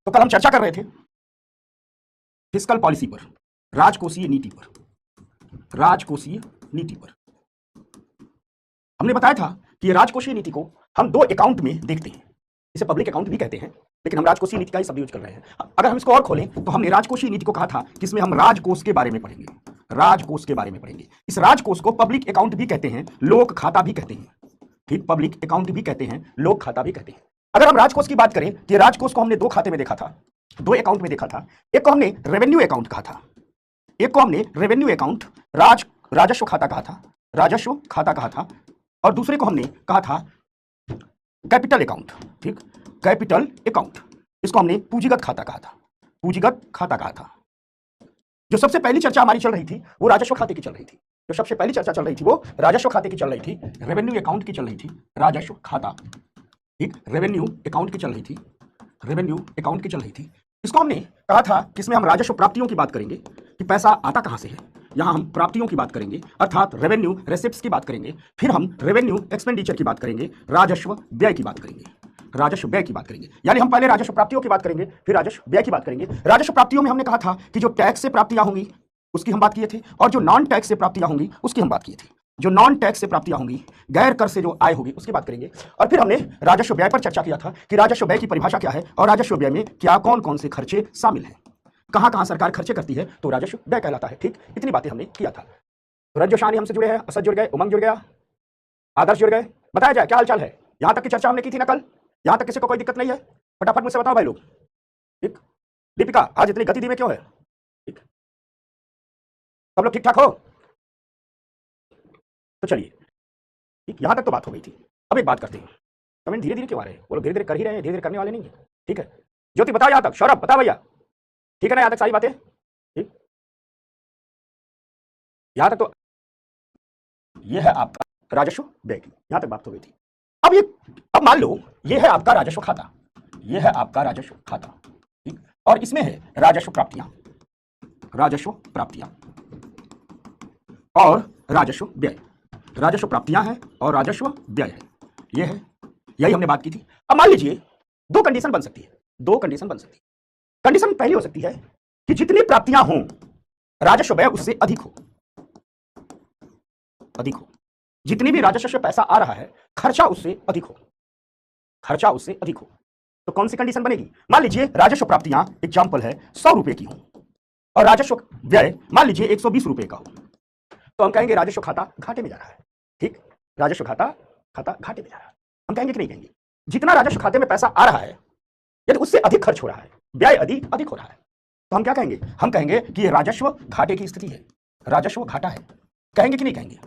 तो कल हम चर्चा कर रहे थे फिस्कल पॉलिसी पर, राजकोषीय नीति पर। राजकोषीय नीति पर हमने बताया था कि राजकोषीय नीति को हम दो अकाउंट में देखते हैं। इसे पब्लिक अकाउंट भी कहते हैं, लेकिन हम राजकोषीय नीति का ही शब्द यूज कर रहे हैं। अगर हम इसको और खोलें तो हमने राजकोषीय नीति को कहा था कि इसमें हम राजकोष के बारे में पढ़ेंगे, राजकोष के बारे में पढ़ेंगे। इस राजकोष को पब्लिक अकाउंट भी कहते हैं, लोक खाता भी कहते हैं। ठीक, पब्लिक अकाउंट भी कहते हैं, लोक खाता भी कहते हैं। अगर हम राजकोष की बात करें कि राजकोष को हमने दो खाते में देखा था, दो अकाउंट में देखा था। एक को हमने रेवेन्यू अकाउंट कहा था, एक को हमने रेवेन्यू अकाउंट राजस्व खाता कहा था, राजस्व खाता कहा था, और दूसरे को हमने कहा था कैपिटल अकाउंट। ठीक, कैपिटल अकाउंट, इसको हमने पूंजीगत खाता कहा था, पूंजीगत खाता कहा था। जो सबसे पहली चर्चा हमारी चल रही थी वो राजस्व खाते की चल रही थी। जो सबसे पहली चर्चा चल रही थी वो राजस्व खाते की चल रही थी, रेवेन्यू अकाउंट की चल रही थी, राजस्व खाता। ठीक, रेवेन्यू अकाउंट की चल रही थी, रेवेन्यू अकाउंट की चल रही थी। इसको हमने कहा था कि इसमें हम राजस्व प्राप्तियों की बात करेंगे कि पैसा आता कहां से है। यहां हम प्राप्तियों की बात करेंगे, अर्थात रेवेन्यू रेसिप्ट्स की बात करेंगे। फिर हम रेवेन्यू एक्सपेंडिचर की बात करेंगे, राजस्व व्यय की बात करेंगे, राजस्व व्यय की बात करेंगे। यानी हम पहले राजस्व प्राप्तियों की बात करेंगे, फिर राजस्व व्यय की बात करेंगे। राजस्व प्राप्तियों में हमने कहा था कि जो टैक्स से प्राप्तियां होंगी उसकी हम बात किए थे, और जो नॉन टैक्स से प्राप्तियां होंगी उसकी हम बात किए थे। जो नॉन टैक्स से प्राप्तियां होंगी, गैर कर से जो आय होगी उसकी बात करेंगे। और फिर हमने राजस्व व्यय पर चर्चा किया था कि राजस्व व्यय की परिभाषा क्या है और राजस्व व्यय में क्या कौन कौन से खर्चे शामिल हैं, कहां कहां सरकार खर्चे करती है, तो राजस्व व्यय कहलाता है। ठीक, इतनी बातें हमने किया था। रज्जो शानी हमसे जुड़े हैं, असद जुड़ गए, उमंग जुड़ गया, आदर्श जुड़ गए। बताया जाए क्या हालचाल है? यहां तक की चर्चा हमने की थी ना कल? यहां तक किसी को कोई दिक्कत नहीं है? फटाफट मुझसे बताओ भाई लोग। ठीक, दीपिका आज इतनी गति धीमे क्यों है? ठीक, सब लोग ठीक ठाक हो? तो चलिए, ठीक, यहां तक तो बात हो गई थी। अब एक बात करते हैं, कमेंट धीरे धीरे क्यों आ रहे हैं? वो लोग धीरे धीरे कर ही रहे हैं, धीरे धीरे करने वाले नहीं है। ठीक है, ज्योति बताओ यहां तक, सौरभ बता भैया, ठीक है ना यहां तक सारी बातें? ठीक, यहां तक तो ये है आपका राजस्व व्यय की, यहां तक बात हो गई थी। अब मान लो ये है आपका राजस्व खाता, ये है आपका राजस्व खाता। ठीक, और इसमें है राजस्व प्राप्तियां, राजस्व प्राप्तियां और राजस्व व्यय। राजस्व प्राप्तियां हैं और राजस्व व्यय है, ये है, यही हमने बात की थी। अब मान लीजिए दो कंडीशन बन सकती है, दो कंडीशन बन सकती है। कंडीशन पहली हो सकती है कि जितनी प्राप्तियां हों राजस्व व्यय उससे अधिक हो, अधिक हो। जितनी भी राजस्व से पैसा आ रहा है खर्चा उससे अधिक हो, खर्चा उससे अधिक हो। तो कौन सी कंडीशन बनेगी? मान लीजिए राजस्व प्राप्तियां एग्जांपल है 100 रुपए की हो और राजस्व व्यय मान लीजिए 120 रुपए का हो, तो हम कहेंगे राजस्व खाता घाटे में जा रहा है। ठीक, राजस्व खाता घाटे में जा रहा है। हम कहेंगे कि नहीं कहेंगे? जितना राजस्व खाते में पैसा आ रहा है यदि उससे अधिक खर्च हो रहा है, व्यय अधिक हो रहा है, तो हम क्या कहेंगे? हम कहेंगे कि ये राजस्व घाटे की स्थिति है, राजस्व घाटा है। कहेंगे कि नहीं कहेंगे?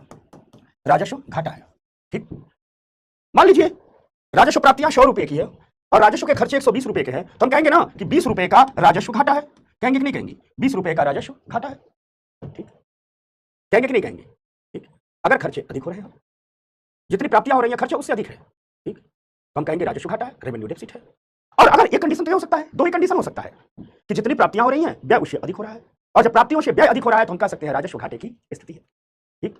राजस्व घाटा है। ठीक, मान लीजिए राजस्व प्राप्तियां 100 रुपए की है और राजस्व के खर्चे 120 रुपए के हैं, तो हम कहेंगे ना कि 20 रुपए का राजस्व घाटा है। कहेंगे कि नहीं कहेंगे? 20 रुपए का राजस्व घाटा है। ठीक, कहेंगे कि नहीं कहेंगे? ठीक, अगर खर्चे अधिक हो रहे हैं, जितनी प्राप्तियां हो रही हैं खर्चे उससे अधिक है, ठीक, तो हम कहेंगे राजस्व घाटा है, रेवेन्यू डेफिसिट है। और अगर एक कंडीशन तो ये हो सकता है, दो ही कंडीशन हो सकता है कि जितनी प्राप्तियां हो रही हैं व्यय उससे अधिक हो रहा है, और जब प्राप्तियों से व्यय अधिक हो रहा है तो हम कह सकते हैं राजस्व घाटे की स्थिति है। ठीक,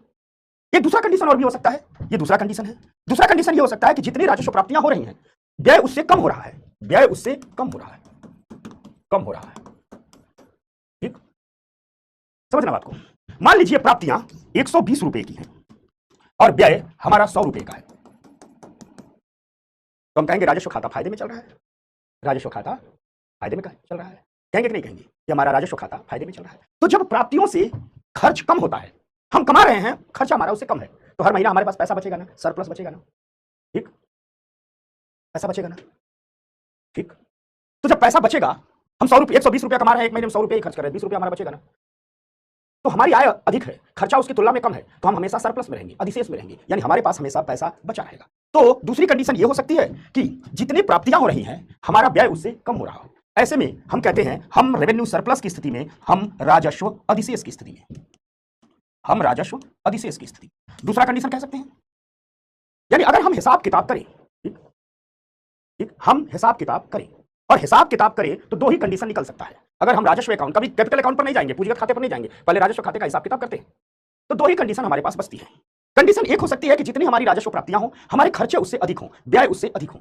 एक दूसरा कंडीशन और भी हो सकता है, ये दूसरा कंडीशन है। दूसरा कंडीशन ये हो सकता है कि जितनी राजस्व प्राप्तियां हो रही हैं व्यय उससे कम हो रहा है, व्यय उससे कम हो रहा है, कम हो रहा है। ठीक, समझना बात को। मान लीजिए प्राप्तियां 120 रुपए की हैं और व्यय हमारा 100 रुपए का है, तो हम कहेंगे राजस्व खाता फायदे में चल रहा है, राजस्व खाता फायदे में चल रहा है। कहेंगे कि नहीं कहेंगे कि हमारा राजस्व खाता फायदे में चल रहा है? तो जब प्राप्तियों से खर्च कम होता है, हम कमा रहे हैं, खर्चा हमारा उससे कम है, तो हर महीना हमारे पास पैसा बचेगा ना, सरप्लस बचेगा ना। ठीक, पैसा बचेगा ना। ठीक, तो जब पैसा बचेगा, हम 120 रुपया कमा रहे हैं, एक महीने में 100 रुपये खर्च कर रहे हैं, 20 रुपया हमारा बचेगा ना। तो हमारी आय अधिक है, खर्चा उसकी तुलना में कम है, तो हम हमेशा सरप्लस में रहेंगे, अधिशेष में रहेंगे, यानी हमारे पास हमेशा पैसा बचा रहेगा। तो दूसरी कंडीशन ये हो सकती है कि जितनी प्राप्तियां हो रही हैं हमारा व्यय उससे कम हो रहा हो। ऐसे में हम कहते हैं हम रेवेन्यू सरप्लस की स्थिति में, हम राजस्व अधिशेष की स्थिति में, हम राजस्व अधिशेष की स्थिति। दूसरा कंडीशन कह सकते हैं, यानी अगर हम हिसाब किताब करें, ठीक, हम हिसाब किताब करें और हिसाब किताब करें तो दो ही कंडीशन निकल सकता है। अगर हम राजस्व अकाउंट, कभी कैपिटल अकाउंट पर नहीं जाएंगे, पूंजीगत खाते पर नहीं जाएंगे, पहले राजस्व खाते का हिसाब किताब करते हैं, तो दो ही कंडीशन हमारे पास बचती है। कंडीशन एक हो सकती है कि जितनी हमारी राजस्व प्राप्तियां हो हमारे खर्चे उससे अधिक हो, व्यय उससे अधिक हो,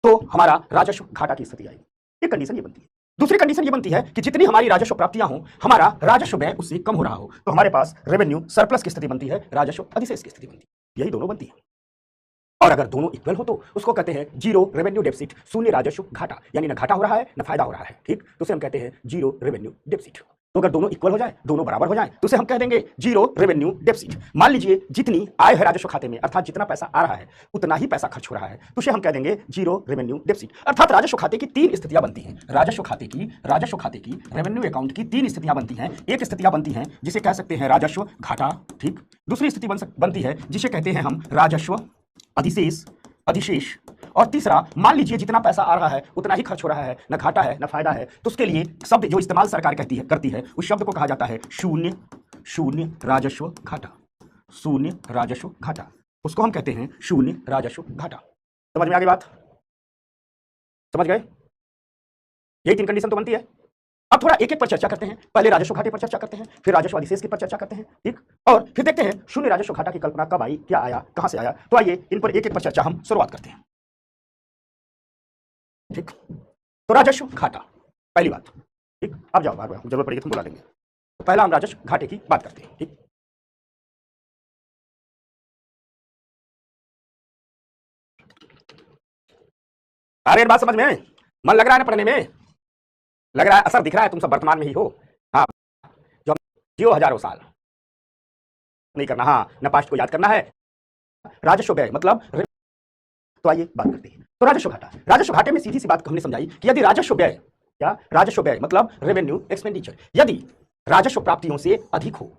तो हमारा राजस्व घाटा की स्थिति आएगी। एक कंडीशन ये बनती है। दूसरी कंडीशन ये बनती है कि जितनी हमारी राजस्व प्राप्तियां हो, हमारा राजस्व व्यय उससे कम हो रहा हो, तो हमारे पास रेवेन्यू सरप्लस की स्थिति बनती है, राजस्व अधिशेष की स्थिति बनती है। यही दोनों बनती है। और अगर दोनों इक्वल हो तो उसको कहते हैं जीरो रेवेन्यू डेफिसिट, शून्य राजस्व घाटा, यानी ना घाटा हो रहा है ना फायदा हो रहा है, ठीक, तो उसे हम कहते हैं जीरो रेवेन्यू डेफिसिट। तो अगर दोनों इक्वल हो जाए, दोनों बराबर हो जाए, तो उसे हम कह देंगे जीरो रेवेन्यू डेफिसिट। मान लीजिए जितनी आय है राजस्व खाते में, अर्थात जितना पैसा आ रहा है उतना ही पैसा खर्च हो रहा है, तो उसे हम कह देंगे जीरो रेवेन्यू डेफिसिट। अर्थात राजस्व खाते की तीन स्थितियां बनती हैं, राजस्व खाते की रेवेन्यू अकाउंट की तीन स्थितियां बनती हैं। एक स्थितियां बनती हैं जिसे कह सकते हैं राजस्व घाटा, ठीक। दूसरी स्थिति बनती है जिसे कहते हैं हम राजस्व अधिशेष। और तीसरा, मान लीजिए जितना पैसा आ रहा है उतना ही खर्च हो रहा है, न घाटा है न फायदा है, तो उसके लिए शब्द जो इस्तेमाल सरकार करती है उस शब्द को कहा जाता है शून्य राजस्व घाटा, शून्य राजस्व घाटा। उसको हम कहते हैं शून्य राजस्व घाटा। समझ में आ गई बात? समझ गए? यही तीन कंडीशन तो बनती है। अब थोड़ा एक एक पर चर्चा करते हैं। पहले राजस्व घाटे पर चर्चा करते हैं, फिर राजस्व अधिशेष की पर चर्चा करते हैं, ठीक, और फिर देखते हैं शून्य राजस्व घाटा की कल्पना कब आई, क्या आया, कहां से आया। तो आइए इन पर एक एक पर चर्चा हम शुरुआत करते हैं, ठीक। तो राजस्व घाटा, पहली बात, ठीक। अब जाओ, बार बार जरूरत पड़ेगी तुम बुला लेंगे। तो पहला हम राजस्व घाटे की बात करते हैं, ठीक। अरे बात समझ में मन लग रहा है ना पढ़ने में? लग रहा है, असर दिख रहा है, तुम सब वर्तमान में ही हो। हाँ, जो जियो हजारों साल नहीं करना, हाँ, न पास्ट को याद करना है। राजस्व व्यय मतलब, तो आइए बात करते हैं। तो राजस्व घाटे में सीधी सी बात हमने समझाई कि यदि राजस्व व्यय मतलब रेवेन्यू एक्सपेंडिचर, यदि राजस्व प्राप्तियों से अधिक हो,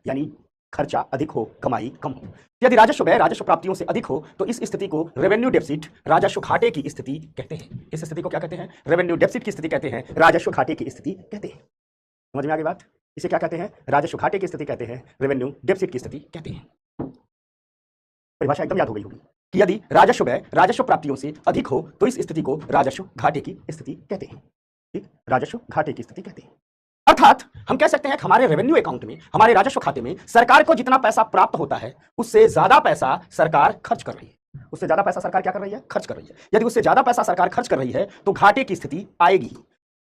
यानी खर्चा अधिक हो, कमाई कम हो, यदि राजस्व व्यय राजस्व प्राप्तियों से अधिक हो, तो इस स्थिति को रेवेन्यू डेफिसिट, राजस्व घाटे की स्थिति कहते हैं। इस स्थिति को क्या कहते हैं? रेवेन्यू डेफिसिट की स्थिति कहते हैं, राजस्व घाटे की स्थिति कहते हैं। समझ में आ गई बात? इसे क्या कहते हैं? राजस्व घाटे की स्थिति कहते हैं, रेवेन्यू डेफिसिट की स्थिति कहते हैं। परिभाषा एकदम याद हो गई होगी कि यदि राजस्व व्यय राजस्व प्राप्तियों से अधिक हो, तो इस स्थिति को राजस्व घाटे की स्थिति कहते हैं, ठीक, राजस्व घाटे की स्थिति कहते हैं। अर्थात हम कह सकते हैं कि हमारे रेवेन्यू अकाउंट में, हमारे राजस्व खाते में सरकार को जितना पैसा प्राप्त होता है उससे ज्यादा पैसा सरकार खर्च कर रही है। उससे ज्यादा पैसा सरकार क्या कर रही है? खर्च कर रही है। यदि उससे ज्यादा पैसा सरकार खर्च कर रही है तो घाटे की स्थिति आएगी।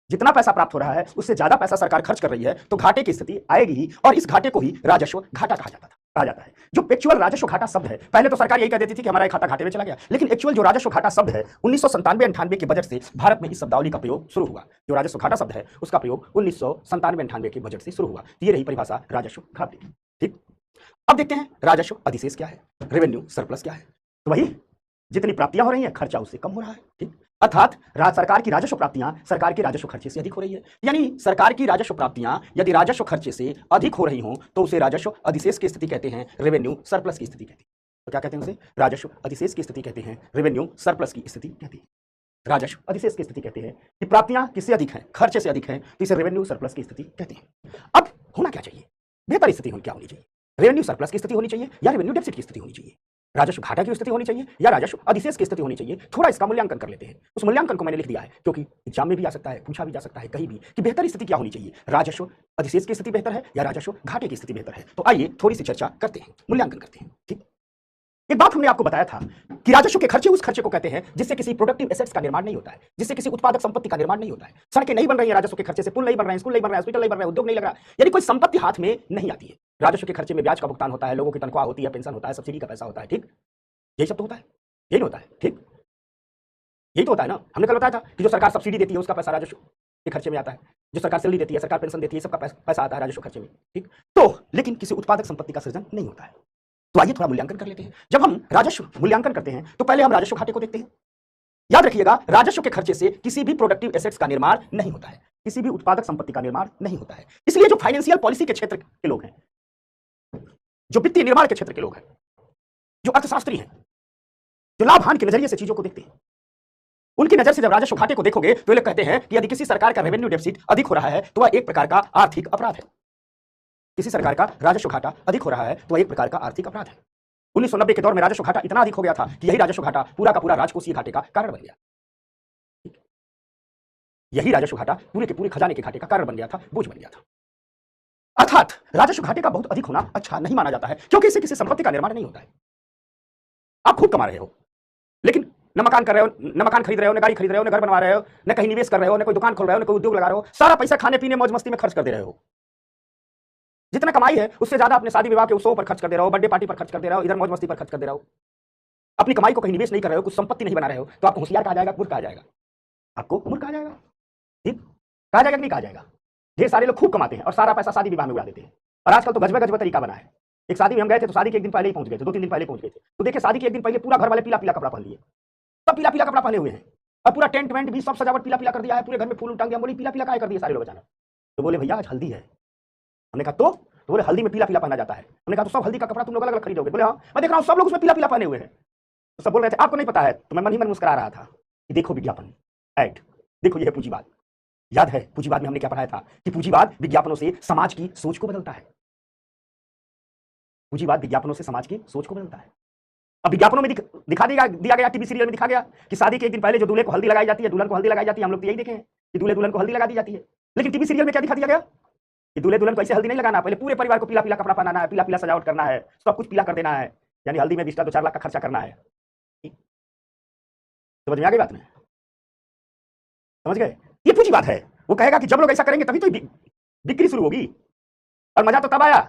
जितना पैसा प्राप्त हो रहा है उससे ज्यादा पैसा सरकार खर्च कर रही है तो घाटे की स्थिति आएगी ही, और इस घाटे को ही राजस्व घाटा कहा जाता है। जो एक्चुअल राजस्व घाटा शब्द है, पहले तो सरकार यही कह देती थी कि हमारा खाता घाटे में चला गया, लेकिन एक्चुअल जो राजस्व घाटा शब्द है 1997-98 के बजट से भारत में इस शब्दावली का प्रयोग शुरू हुआ। जो राजस्व घाटा शब्द है उसका प्रयोग 1997-98 के बजट से शुरू हुआ। ये रही परिभाषा राजस्व घाटे की, ठीक। अब देखते हैं राजस्व अधिशेष क्या है, रेवेन्यू सरप्लस क्या है। तो वही, जितनी प्राप्तियां हो रही हैं खर्चा उससे कम हो रहा है, ठीक। अर्थात सरकार की राजस्व प्राप्तियां सरकार के राजस्व खर्चे से अधिक हो रही है, यानी सरकार की राजस्व प्राप्तियां यदि राजस्व खर्चे से अधिक हो रही हों तो उसे राजस्व अधिशेष की स्थिति कहते हैं, रेवेन्यू सरप्लस की स्थिति कहते हैं। तो क्या कहते हैं उसे? राजस्व अधिशेष की स्थिति कहते हैं, रेवेन्यू सरप्लस की स्थिति कहते हैं। राजस्व अधिशेष की स्थिति कहते हैं कि प्राप्तियां किससे अधिक हैं? खर्चे से अधिक हैं, तो इसे रेवेन्यू सरप्लस की स्थिति कहते हैं। अब होना क्या चाहिए? बेहतर स्थिति क्या होनी चाहिए? रेवेन्यू सरप्लस की स्थिति होनी चाहिए या रेवेन्यू डेफिसिट की स्थिति होनी चाहिए? राजस्व घाटा की स्थिति होनी चाहिए या राजस्व अधिशेष की स्थिति होनी चाहिए? थोड़ा इसका मूल्यांकन कर लेते हैं। उस मूल्यांकन को मैंने लिख दिया है क्योंकि एग्जाम में भी आ सकता है, पूछा भी जा सकता है कहीं भी कि बेहतर स्थिति क्या होनी चाहिए, राजस्व अधिशेष की स्थिति बेहतर है या राजस्व घाटे की स्थिति बेहतर है। तो आइए थोड़ी सी चर्चा करते हैं, मूल्यांकन करते हैं, ठीक। एक बात हमने आपको बताया था कि राजस्व के खर्चे उस खर्चे को कहते हैं जिससे किसी प्रोडक्टिव एसेट्स का निर्माण नहीं होता है, जिससे किसी उत्पादक संपत्ति का निर्माण नहीं होता है। सड़कें नहीं बन रही हैं राजस्व के खर्चे से, पुल नहीं बन रहे हैं, स्कूल नहीं बन रहा है, हॉस्पिटल नहीं बन रहा है, उद्योग नहीं लग रहा है, यानी कोई संपत्ति हाथ में नहीं आती है। राजस्व के खर्चे में ब्याज का भुगतान होता है, लोगों की तनख्वाह होती है, पेंशन होता है, सब्सिडी का पैसा होता है, ठीक। यही सब तो होता है, यही होता है, ठीक। यही तो होता है ना। हमने कल बताया था कि जो सरकार सब्सिडी देती है उसका पैसा राजस्व के खर्चे में आता है, जो सरकार सैलरी देती है, सरकार पेंशन देती है, सबका पैसा आता है राजस्व खर्चे में, ठीक। तो लेकिन किसी उत्पादक संपत्ति का सृजन नहीं होता है। तो आइए थोड़ा मूल्यांकन कर लेते हैं। जब हम राजस्व मूल्यांकन करते हैं तो पहले हम राजस्व घाटे को देखते हैं। याद रखिएगा, राजस्व के खर्चे से किसी भी प्रोडक्टिव एसेट्स का निर्माण नहीं होता है, किसी भी उत्पादक संपत्ति का निर्माण नहीं होता है। इसलिए जो फाइनेंशियल पॉलिसी के क्षेत्र के लोग हैं, जो वित्तीय निर्माण के क्षेत्र के लोग हैं, जो अर्थशास्त्री हैं, जो लाभ हानि के नजरिए से चीजों को देखते हैं, उनकी नजर से जब राजस्व घाटे को देखोगे तो ये लोग कहते हैं कि यदि किसी सरकार का रेवेन्यू डेफिसिट अधिक हो रहा है तो वह एक प्रकार का आर्थिक अपराध है। किसी सरकार का राजस्व घाटा अधिक हो रहा है तो वह एक प्रकार का आर्थिक अपराध है। 1990 के दौर में राजस्व घाटा इतना अधिक हो गया था कि यही राजस्व घाटा पूरा का पूरा राजकोषीय घाटे का कारण बन गया। यही राजस्व घाटा पूरे के पूरे खजाने के घाटे का कारण बन गया था, बोझ बन गया था। अर्थात राजस्व घाटे का बहुत अधिक होना अच्छा नहीं माना जाता है, क्योंकि इससे किसी संपत्ति का निर्माण नहीं होता है। आप खूब कमा रहे हो लेकिन न मकान कर रहे हो, न मकान खरीद रहे हो, न गाड़ी खरीद रहे हो, न घर बनवा रहे हो, न कहीं निवेश कर रहे हो, न कोई दुकान खोल रहे हो, न कोई उद्योग लगा रहे हो, सारा पैसा खाने पीने मौज मस्ती में खर्च कर दे रहे हो। जितना कमाई है उससे ज्यादा अपने शादी विवाह के उत्सव पर खर्च कर दे रहे हो, बर्थडे पार्टी पर खर्च कर दे रहे हो, इधर मौज मस्ती पर खर्च कर दे रहे हो। अपनी कमाई को कहीं निवेश नहीं कर रहे हो, कुछ संपत्ति नहीं बना रहे हो, तो आपको होशियार कहा जाएगा, मूर्ख कहा जाएगा? आपको मूर्ख कहा जाएगा। ठीक कहा जाएगा कि नहीं कहा जाएगा? ढेर सारे लोग खूब कमाते हैं और सारा पैसा शादी विवाह में उड़ा देते हैं। और आजकल तो गजब गजब तरीका बना है। एक शादी में हम गए थे तो शादी के एक दिन पहले ही पहुंच गए थे, 2-3 दिन पहले पहुंच गए थे, तो देखिए शादी के एक दिन पहले पूरा घर वाले पीला पीला कपड़ा पहन लिए, सब पीला पीला कपड़ा पहने हुए हैं और पूरा टेंट वेंट भी सब सजावट पीला पीला कर दिया है, पूरे घर में फूल टांग दिया। बोली पीला पीला काय कर दिया सारे लोग अचानक? तो बोले भैया आज हल्दी है। हमने कहा तो बोले हल्दी में पीला पीला पहना जाता है। हमने कहा तो सब हल्दी का कपड़ा तुम लोग अलग अलग खरीदोगे? बोले हाँ। मैं देख रहा हूँ सब लोग उसमें पीला पीला पहने हुए हैं। तो सब बोल रहे थे आपको नहीं पता है? तो मैं मन ही मन मुस्कुरा रहा था कि देखो विज्ञापन ऐड, देखो ये है पूंजीवाद। याद है पूंजीवाद में हमने क्या पढ़ाया था कि पूंजीवाद विज्ञापनों से समाज की सोच को बदलता है। पूंजीवाद विज्ञापनों से समाज की सोच को बदलता है। अब विज्ञापनों में दिखा दिया गया, टीवी सीरियल में दिखा गया कि शादी के एक दिन पहले जो दूल्हे को हल्दी लगाई जाती है, दुल्हन को हल्दी लगाई जाती है। हम लोग तो यही देखे हैं कि दूल्हे दुल्हन को हल्दी लगा दी जाती है। लेकिन टीवी सीरियल में क्या दिखा दिया गया कि दूल्हे दुल्हन को ऐसे हल्दी नहीं लगाना, पहले पूरे परिवार को पीला पीला कपड़ा पहनाना है, पीला पीला सजावट करना है, सब कुछ पीला कर देना है, यानी हल्दी में 20-4 लाख का खर्चा करना है। समझ में आ गई बात? में समझ गए? ये पूंजीवाद है। वो कहेगा कि जब लोग ऐसा करेंगे तभी तो बिक्री शुरू होगी। और मजा तो तब आया,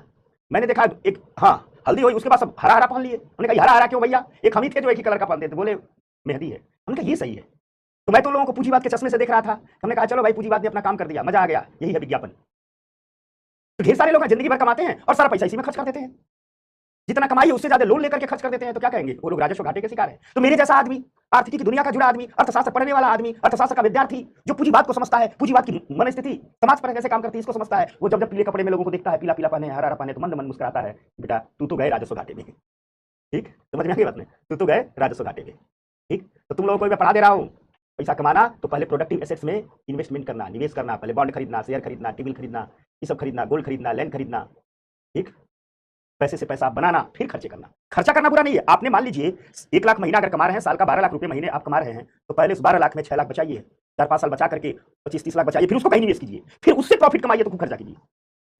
मैंने देखा एक हल्दी हुई, उसके बाद सब हरा हरा पहन लिए। हमने कहा हरा हरा क्यों भैया? एक हम ही थे जो एक ही कलर का पहनते थे। बोले मेहंदी है। हमने कहा ये सही है। तो मैं तो लोगों को पूंजीवाद के चश्मे से देख रहा था। हमने कहा चलो भाई पूंजीवाद ने अपना काम कर दिया, मजा आ गया, यही है विज्ञापन। तो ढेर सारे लोग जिंदगी भर कमाते हैं और सारा पैसा इसी में खर्च कर देते हैं। जितना कमाई है उससे ज्यादा लोन लेकर के खर्च कर देते हैं। तो क्या कहेंगे? वो लोग राजस्व घाटे के शिकार है। तो मेरे जैसा आदमी, आर्थिकी की दुनिया का जुड़ा आदमी, अर्थशास्त्र पढ़ने वाला आदमी, अर्थशास्त्र का विद्यार्थी जो पूंजीवाद को समझता है, पूंजीवाद की मन स्थिति समाज पर कैसे काम करती है इसको समझता है, वो जब पीले कपड़े में लोगों को देखता है, पीला पीला पहने, हरा हरा पहने, तो मंद मन मुस्कुराता है, बेटा तू तो गए राजस्व घाटे में। ठीक समझ में आ गई बात? में तू तो गए राजस्व घाटे में। ठीक तो तुम लोगों को मैं पढ़ा दे रहा हूँ, पैसा कमाना तो पहले प्रोडक्टिव एसेट्स में इन्वेस्टमेंट करना, निवेश करना, पहले बॉन्ड खरीदना, शेयर खरीदना, टीवी खरीदना, ये सब खरीदना, गोल्ड खरीदना, लैंड खरीदना। ठीक पैसे से पैसा बनाना, फिर खर्चे करना। खर्चा करना बुरा नहीं है। आपने मान लीजिए 1 लाख महीना अगर कमा रहे हैं, साल का 12 लाख रुपए महीने आप कमा रहे हैं, तो पहले उस 12 लाख में 6 लाख बचाइए, 4-5 साल बचा करके 25-30 लाख बचाइए, फिर उसको कहीं निवेश कीजिए, फिर उससे प्रॉफिट कमाइए, तो खूब खर्चा कीजिए।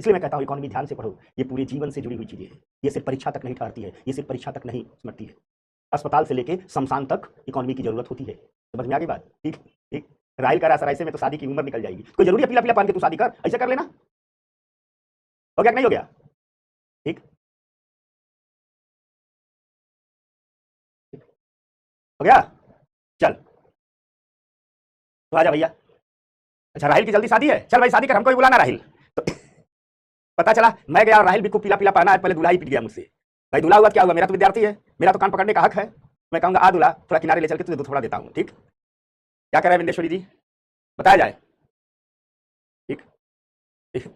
इसलिए मैं कहता हूं इकोनॉमी ध्यान से पढ़ो, ये पूरे जीवन से जुड़ी हुई चीजें हैं। ये सिर्फ परीक्षा तक नहीं ठहरती है, ये सिर्फ परीक्षा तक नहीं सिमटती है, अस्पताल से लेके शमशान तक इकोनॉमी की जरूरत होती है। समझ में आ गई बात? ठीक ठीक राइल करा सर ऐसे में तो शादी की उम्र निकल जाएगी। कोई जरूरी है पीला पीला पहन के तू शादी कर? ऐसा कर लेना, हो गया कि नहीं हो गया? ठीक हो गया? चल तो आजा भैया। अच्छा राहिल की जल्दी शादी है, चल भाई शादी कर, हमको भी बुलाना राहिल। तो पता चला मैं गया और राहिल भी को पीला पीला पहना है, पहले दूल्हा ही पिट गया मुझसे। भाई दूल्हा हुआ क्या हुआ? मेरा तो विद्यार्थी है, मेरा तो कान पकड़ने का हक है। मैं कहूंगा आ दूल्हा थोड़ा किनारे ले चल के तुझे थोड़ा देता हूँ। ठीक क्या करे विंदेश्वरी जी, बताया जाए? ठीक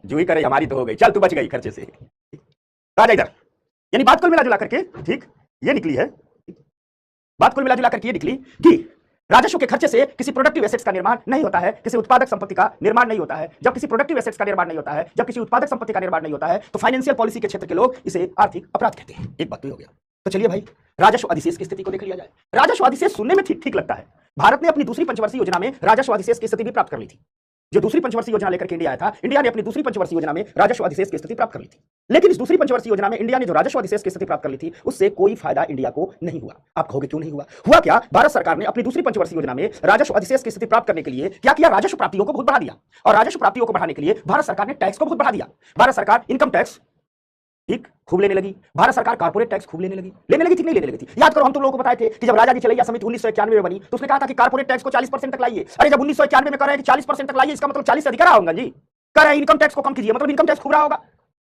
जो ही करे हमारी तो हो गई, चल तू बच गई खर्चे से। तो आजा इधर। यानी बात कुल मिला जुला करके ठीक ये निकली है, बात कुल मिला जुला करके ये निकली कि राजस्व के खर्चे से किसी प्रोडक्टिव एसेट्स का निर्माण नहीं होता है, किसी उत्पादक संपत्ति का निर्माण नहीं होता है। जब किसी प्रोडक्टिव एसेट्स का निर्माण नहीं होता है, जब किसी उत्पादक संपत्ति का निर्माण नहीं होता है, तो फाइनेंशियल पॉलिसी के क्षेत्र के लोग इसे आर्थिक अपराध कहते हैं। एक बात तो हो गया। तो चलिए भाई राजस्व अधिशेष की स्थिति को देख लिया जाए। राजस्व अधिशेष सुनने में ठीक लगता है। भारत ने अपनी दूसरी पंचवर्षीय योजना में राजस्व अधिशेष की स्थिति भी प्राप्त कर ली थी। जो दूसरी पंचवर्षीय योजना लेकर के इंडिया आया था, इंडिया ने अपनी दूसरी पंचवर्षीय योजना में राजस्व अधिशेष की स्थिति प्राप्त कर ली थी। लेकिन इस दूसरी पंचवर्षीय योजना में इंडिया ने जो राजस्व अधिशेष की स्थिति प्राप्त कर ली थी, उससे कोई फायदा इंडिया को नहीं हुआ। आप कहोगे क्यों नहीं हुआ? हुआ क्या? भारत सरकार ने अपनी दूसरी पंचवर्षीय योजना में राजस्व अधिशेष की स्थिति प्राप्त करने के लिए क्या किया? राजस्व प्राप्तियों को बहुत बढ़ा दिया। और राजस्व प्राप्तियों को बढ़ाने के लिए भारत सरकार ने टैक्स को बहुत बढ़ा दिया। भारत सरकार इनकम टैक्स ठीक खूब लेने लगी। भारत सरकार कॉर्पोरेट टैक्स खूब लेने लगी थी नहीं लेने लगी थी? याद करो हम तुम लोगों को बताए थे कि जब राजा जी चलैया समिति 1991 में बनी तो उसने कहा था कि कॉर्पोरेट टैक्स को 40% तक लाइए। अरे जब 1991 में कर रहे हैं कि 40% तक लाइए, इसका मतलब 40 से अधिक रहा होगा जी। कर रहे हैं इनकम टैक्स को कम कीजिए, मतलब इनकम टैक्स खूब रहा होगा।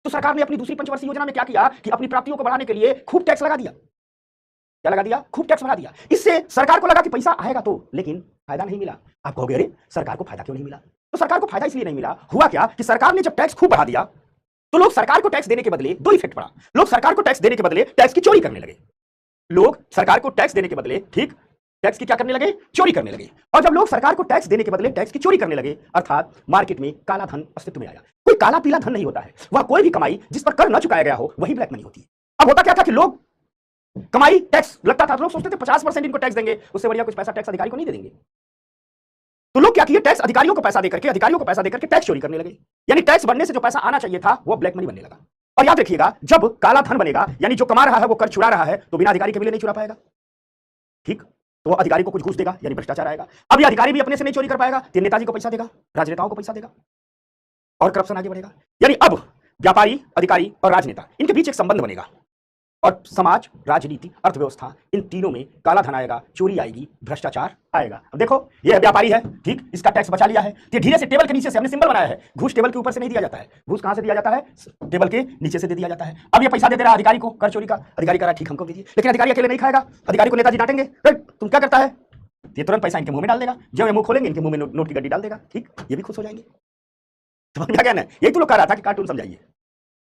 तो सरकार ने अपनी दूसरी पंचवर्षीय योजना में क्या किया कि अपनी प्राप्तियों को बढ़ाने के लिए खूब टैक्स लगा दिया। क्या लगा दिया? खूब टैक्स बढ़ा दिया। इससे सरकार को लगा कि पैसा आएगा तो, लेकिन फायदा नहीं मिला। आप कहोगे अरे सरकार को फायदा क्यों नहीं मिला? तो सरकार को फायदा इसलिए नहीं मिला, हुआ क्या कि सरकार ने जब टैक्स खूब बढ़ा दिया तो लोग सरकार को टैक्स देने के बदले दो इफेक्ट पड़ा। लोग सरकार को टैक्स देने के बदले टैक्स की चोरी करने लगे। लोग सरकार को टैक्स देने के बदले ठीक टैक्स की क्या करने लगे? चोरी करने लगे। और जब लोग सरकार को टैक्स देने के बदले टैक्स की चोरी करने लगे, अर्थात मार्केट में काला धन अस्तित्व में आया। कोई काला पीला धन नहीं होता है, वह कोई भी कमाई जिस पर कर न चुकाया गया हो वही ब्लैक मनी होती है। अब होता क्या था कि लोग कमाई टैक्स लगता था तो लोग सोचते थे 50% इनको टैक्स देंगे, उससे बढ़िया कुछ पैसा टैक्स अधिकारी को नहीं दे देंगे। तो लोग क्या किए? टैक्स अधिकारियों को पैसा देकर के, अधिकारियों को पैसा देकर के टैक्स चोरी करने लगे। यानी टैक्स बनने से जो पैसा आना चाहिए था वो ब्लैक मनी बनने लगा। और याद रखिएगा जब काला धन बनेगा, यानी जो कमा रहा है वो कर छुड़ा रहा है, तो बिना अधिकारी के भी नहीं छुड़ा पाएगा। ठीक तो वो अधिकारी को कुछ घूस देगा, यानी भ्रष्टाचार आएगा। अब ये अधिकारी भी अपने से नहीं चोरी कर पाएगा, तो नेताजी को पैसा देगा, राजनेताओं को पैसा देगा और करप्शन आगे बढ़ेगा। यानी अब व्यापारी, अधिकारी और राजनेता, इनके बीच एक संबंध बनेगा और समाज, राजनीति, अर्थव्यवस्था, इन तीनों में काला धन आएगा, चोरी आएगी, भ्रष्टाचार आएगा। अब देखो ये व्यापारी है, ठीक, इसका टैक्स बचा लिया है, तो धीरे से टेबल के नीचे से हमने सिंबल बनाया है, घूस टेबल के ऊपर से नहीं दिया जाता है, घूस कहां से दिया जाता है, टेबल के नीचे से दे दिया जाता है। अब ये पैसा दे रहा अधिकारी को कर चोरी का, अधिकारी कह रहा ठीक हमको दीजिए, लेकिन अधिकारी अकेले नहीं खाएगा, अधिकारी को नेताजी डांटेंगे, तुम क्या करता है, ये तुरंत पैसा इनके मुंह में डाल देगा, जब ये मुंह खोलेंगे इनके मुंह में नोट की गड्डी डाल देगा, ठीक, ये भी खुश हो जाएंगे। तो क्या कहना है, यही तो लोग कह रहा था कि कार्टून समझाइए,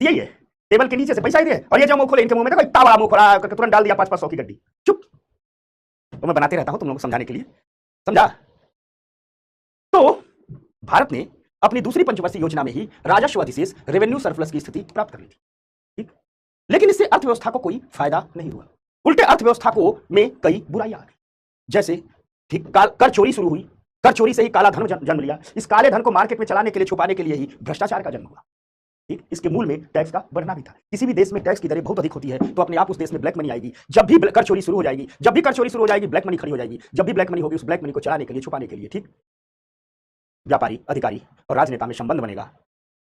यही है, टेबल के नीचे से पैसा ही दे और ये जब मुंह खोले इनके मुंह में, देखो इतना बड़ा मुंह खोला, तुरंत डाल दिया 500 की गड्डी, चुप। तो मैं बनाते रहता हूं तुम लोगों को समझाने के लिए, समझा। तो भारत ने अपनी दूसरी पंचवर्षीय योजना में ही राजस्व अधिशेष, रेवेन्यू सरप्लस की स्थिति प्राप्त कर ली थी, ठीक, लेकिन इससे अर्थव्यवस्था को कोई फायदा नहीं हुआ, उल्टे अर्थव्यवस्था को में कई बुराइयां आ गई। जैसे ठीक कर चोरी शुरू हुई, कर चोरी से ही काला धन जन्म लिया, इस काले धन को मार्केट में चलाने के लिए, छुपाने के लिए ही भ्रष्टाचार का जन्म हुआ, ठीक। इसके मूल में टैक्स का बढ़ना भी था। किसी भी देश में टैक्स की दरें बहुत अधिक होती है तो अपने आप उस देश में ब्लैक मनी आएगी। जब भी कर चोरी शुरू हो जाएगी, जब भी कर चोरी शुरू हो जाएगी, ब्लैक मनी खड़ी हो जाएगी। जब भी ब्लैक मनी होगी, उस ब्लैक मनी को चलाने के लिए, छुपाने के लिए, ठीक, व्यापारी, अधिकारी और राजनेता में संबंध बनेगा,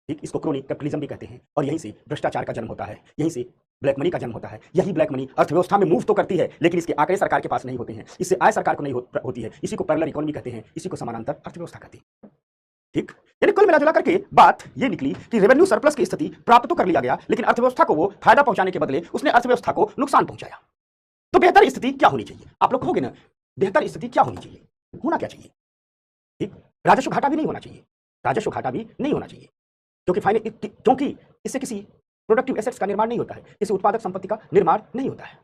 ठीक। इसको क्रोनी कैपिटलिज्म भी कहते हैं और यहीं से भ्रष्टाचार का जन्म होता है, यहीं से ब्लैक मनी का जन्म होता है। यही ब्लैक मनी अर्थव्यवस्था में मूव तो करती है, लेकिन इसके आंकड़े सरकार के पास नहीं होते हैं, इससे आय सरकार को नहीं होती है। इसी को पैरेलल इकोनॉमी कहते हैं, इसी को समानांतर अर्थव्यवस्था कहते हैं, ठीक। यानी कुल मिला जुला करके बात ये निकली कि रेवेन्यू सरप्लस की स्थिति प्राप्त तो कर लिया गया, लेकिन अर्थव्यवस्था को वो फायदा पहुंचाने के बदले उसने अर्थव्यवस्था को नुकसान पहुंचाया। तो बेहतर स्थिति क्या होनी चाहिए, आप लोग कहोगे ना, बेहतर स्थिति क्या होनी चाहिए, होना क्या चाहिए, ठीक, राजस्व घाटा भी नहीं होना चाहिए, राजस्व घाटा भी नहीं होना चाहिए, क्योंकि इससे किसी प्रोडक्टिव एसेट्स का निर्माण नहीं होता है, किसी उत्पादक संपत्ति का निर्माण नहीं होता है,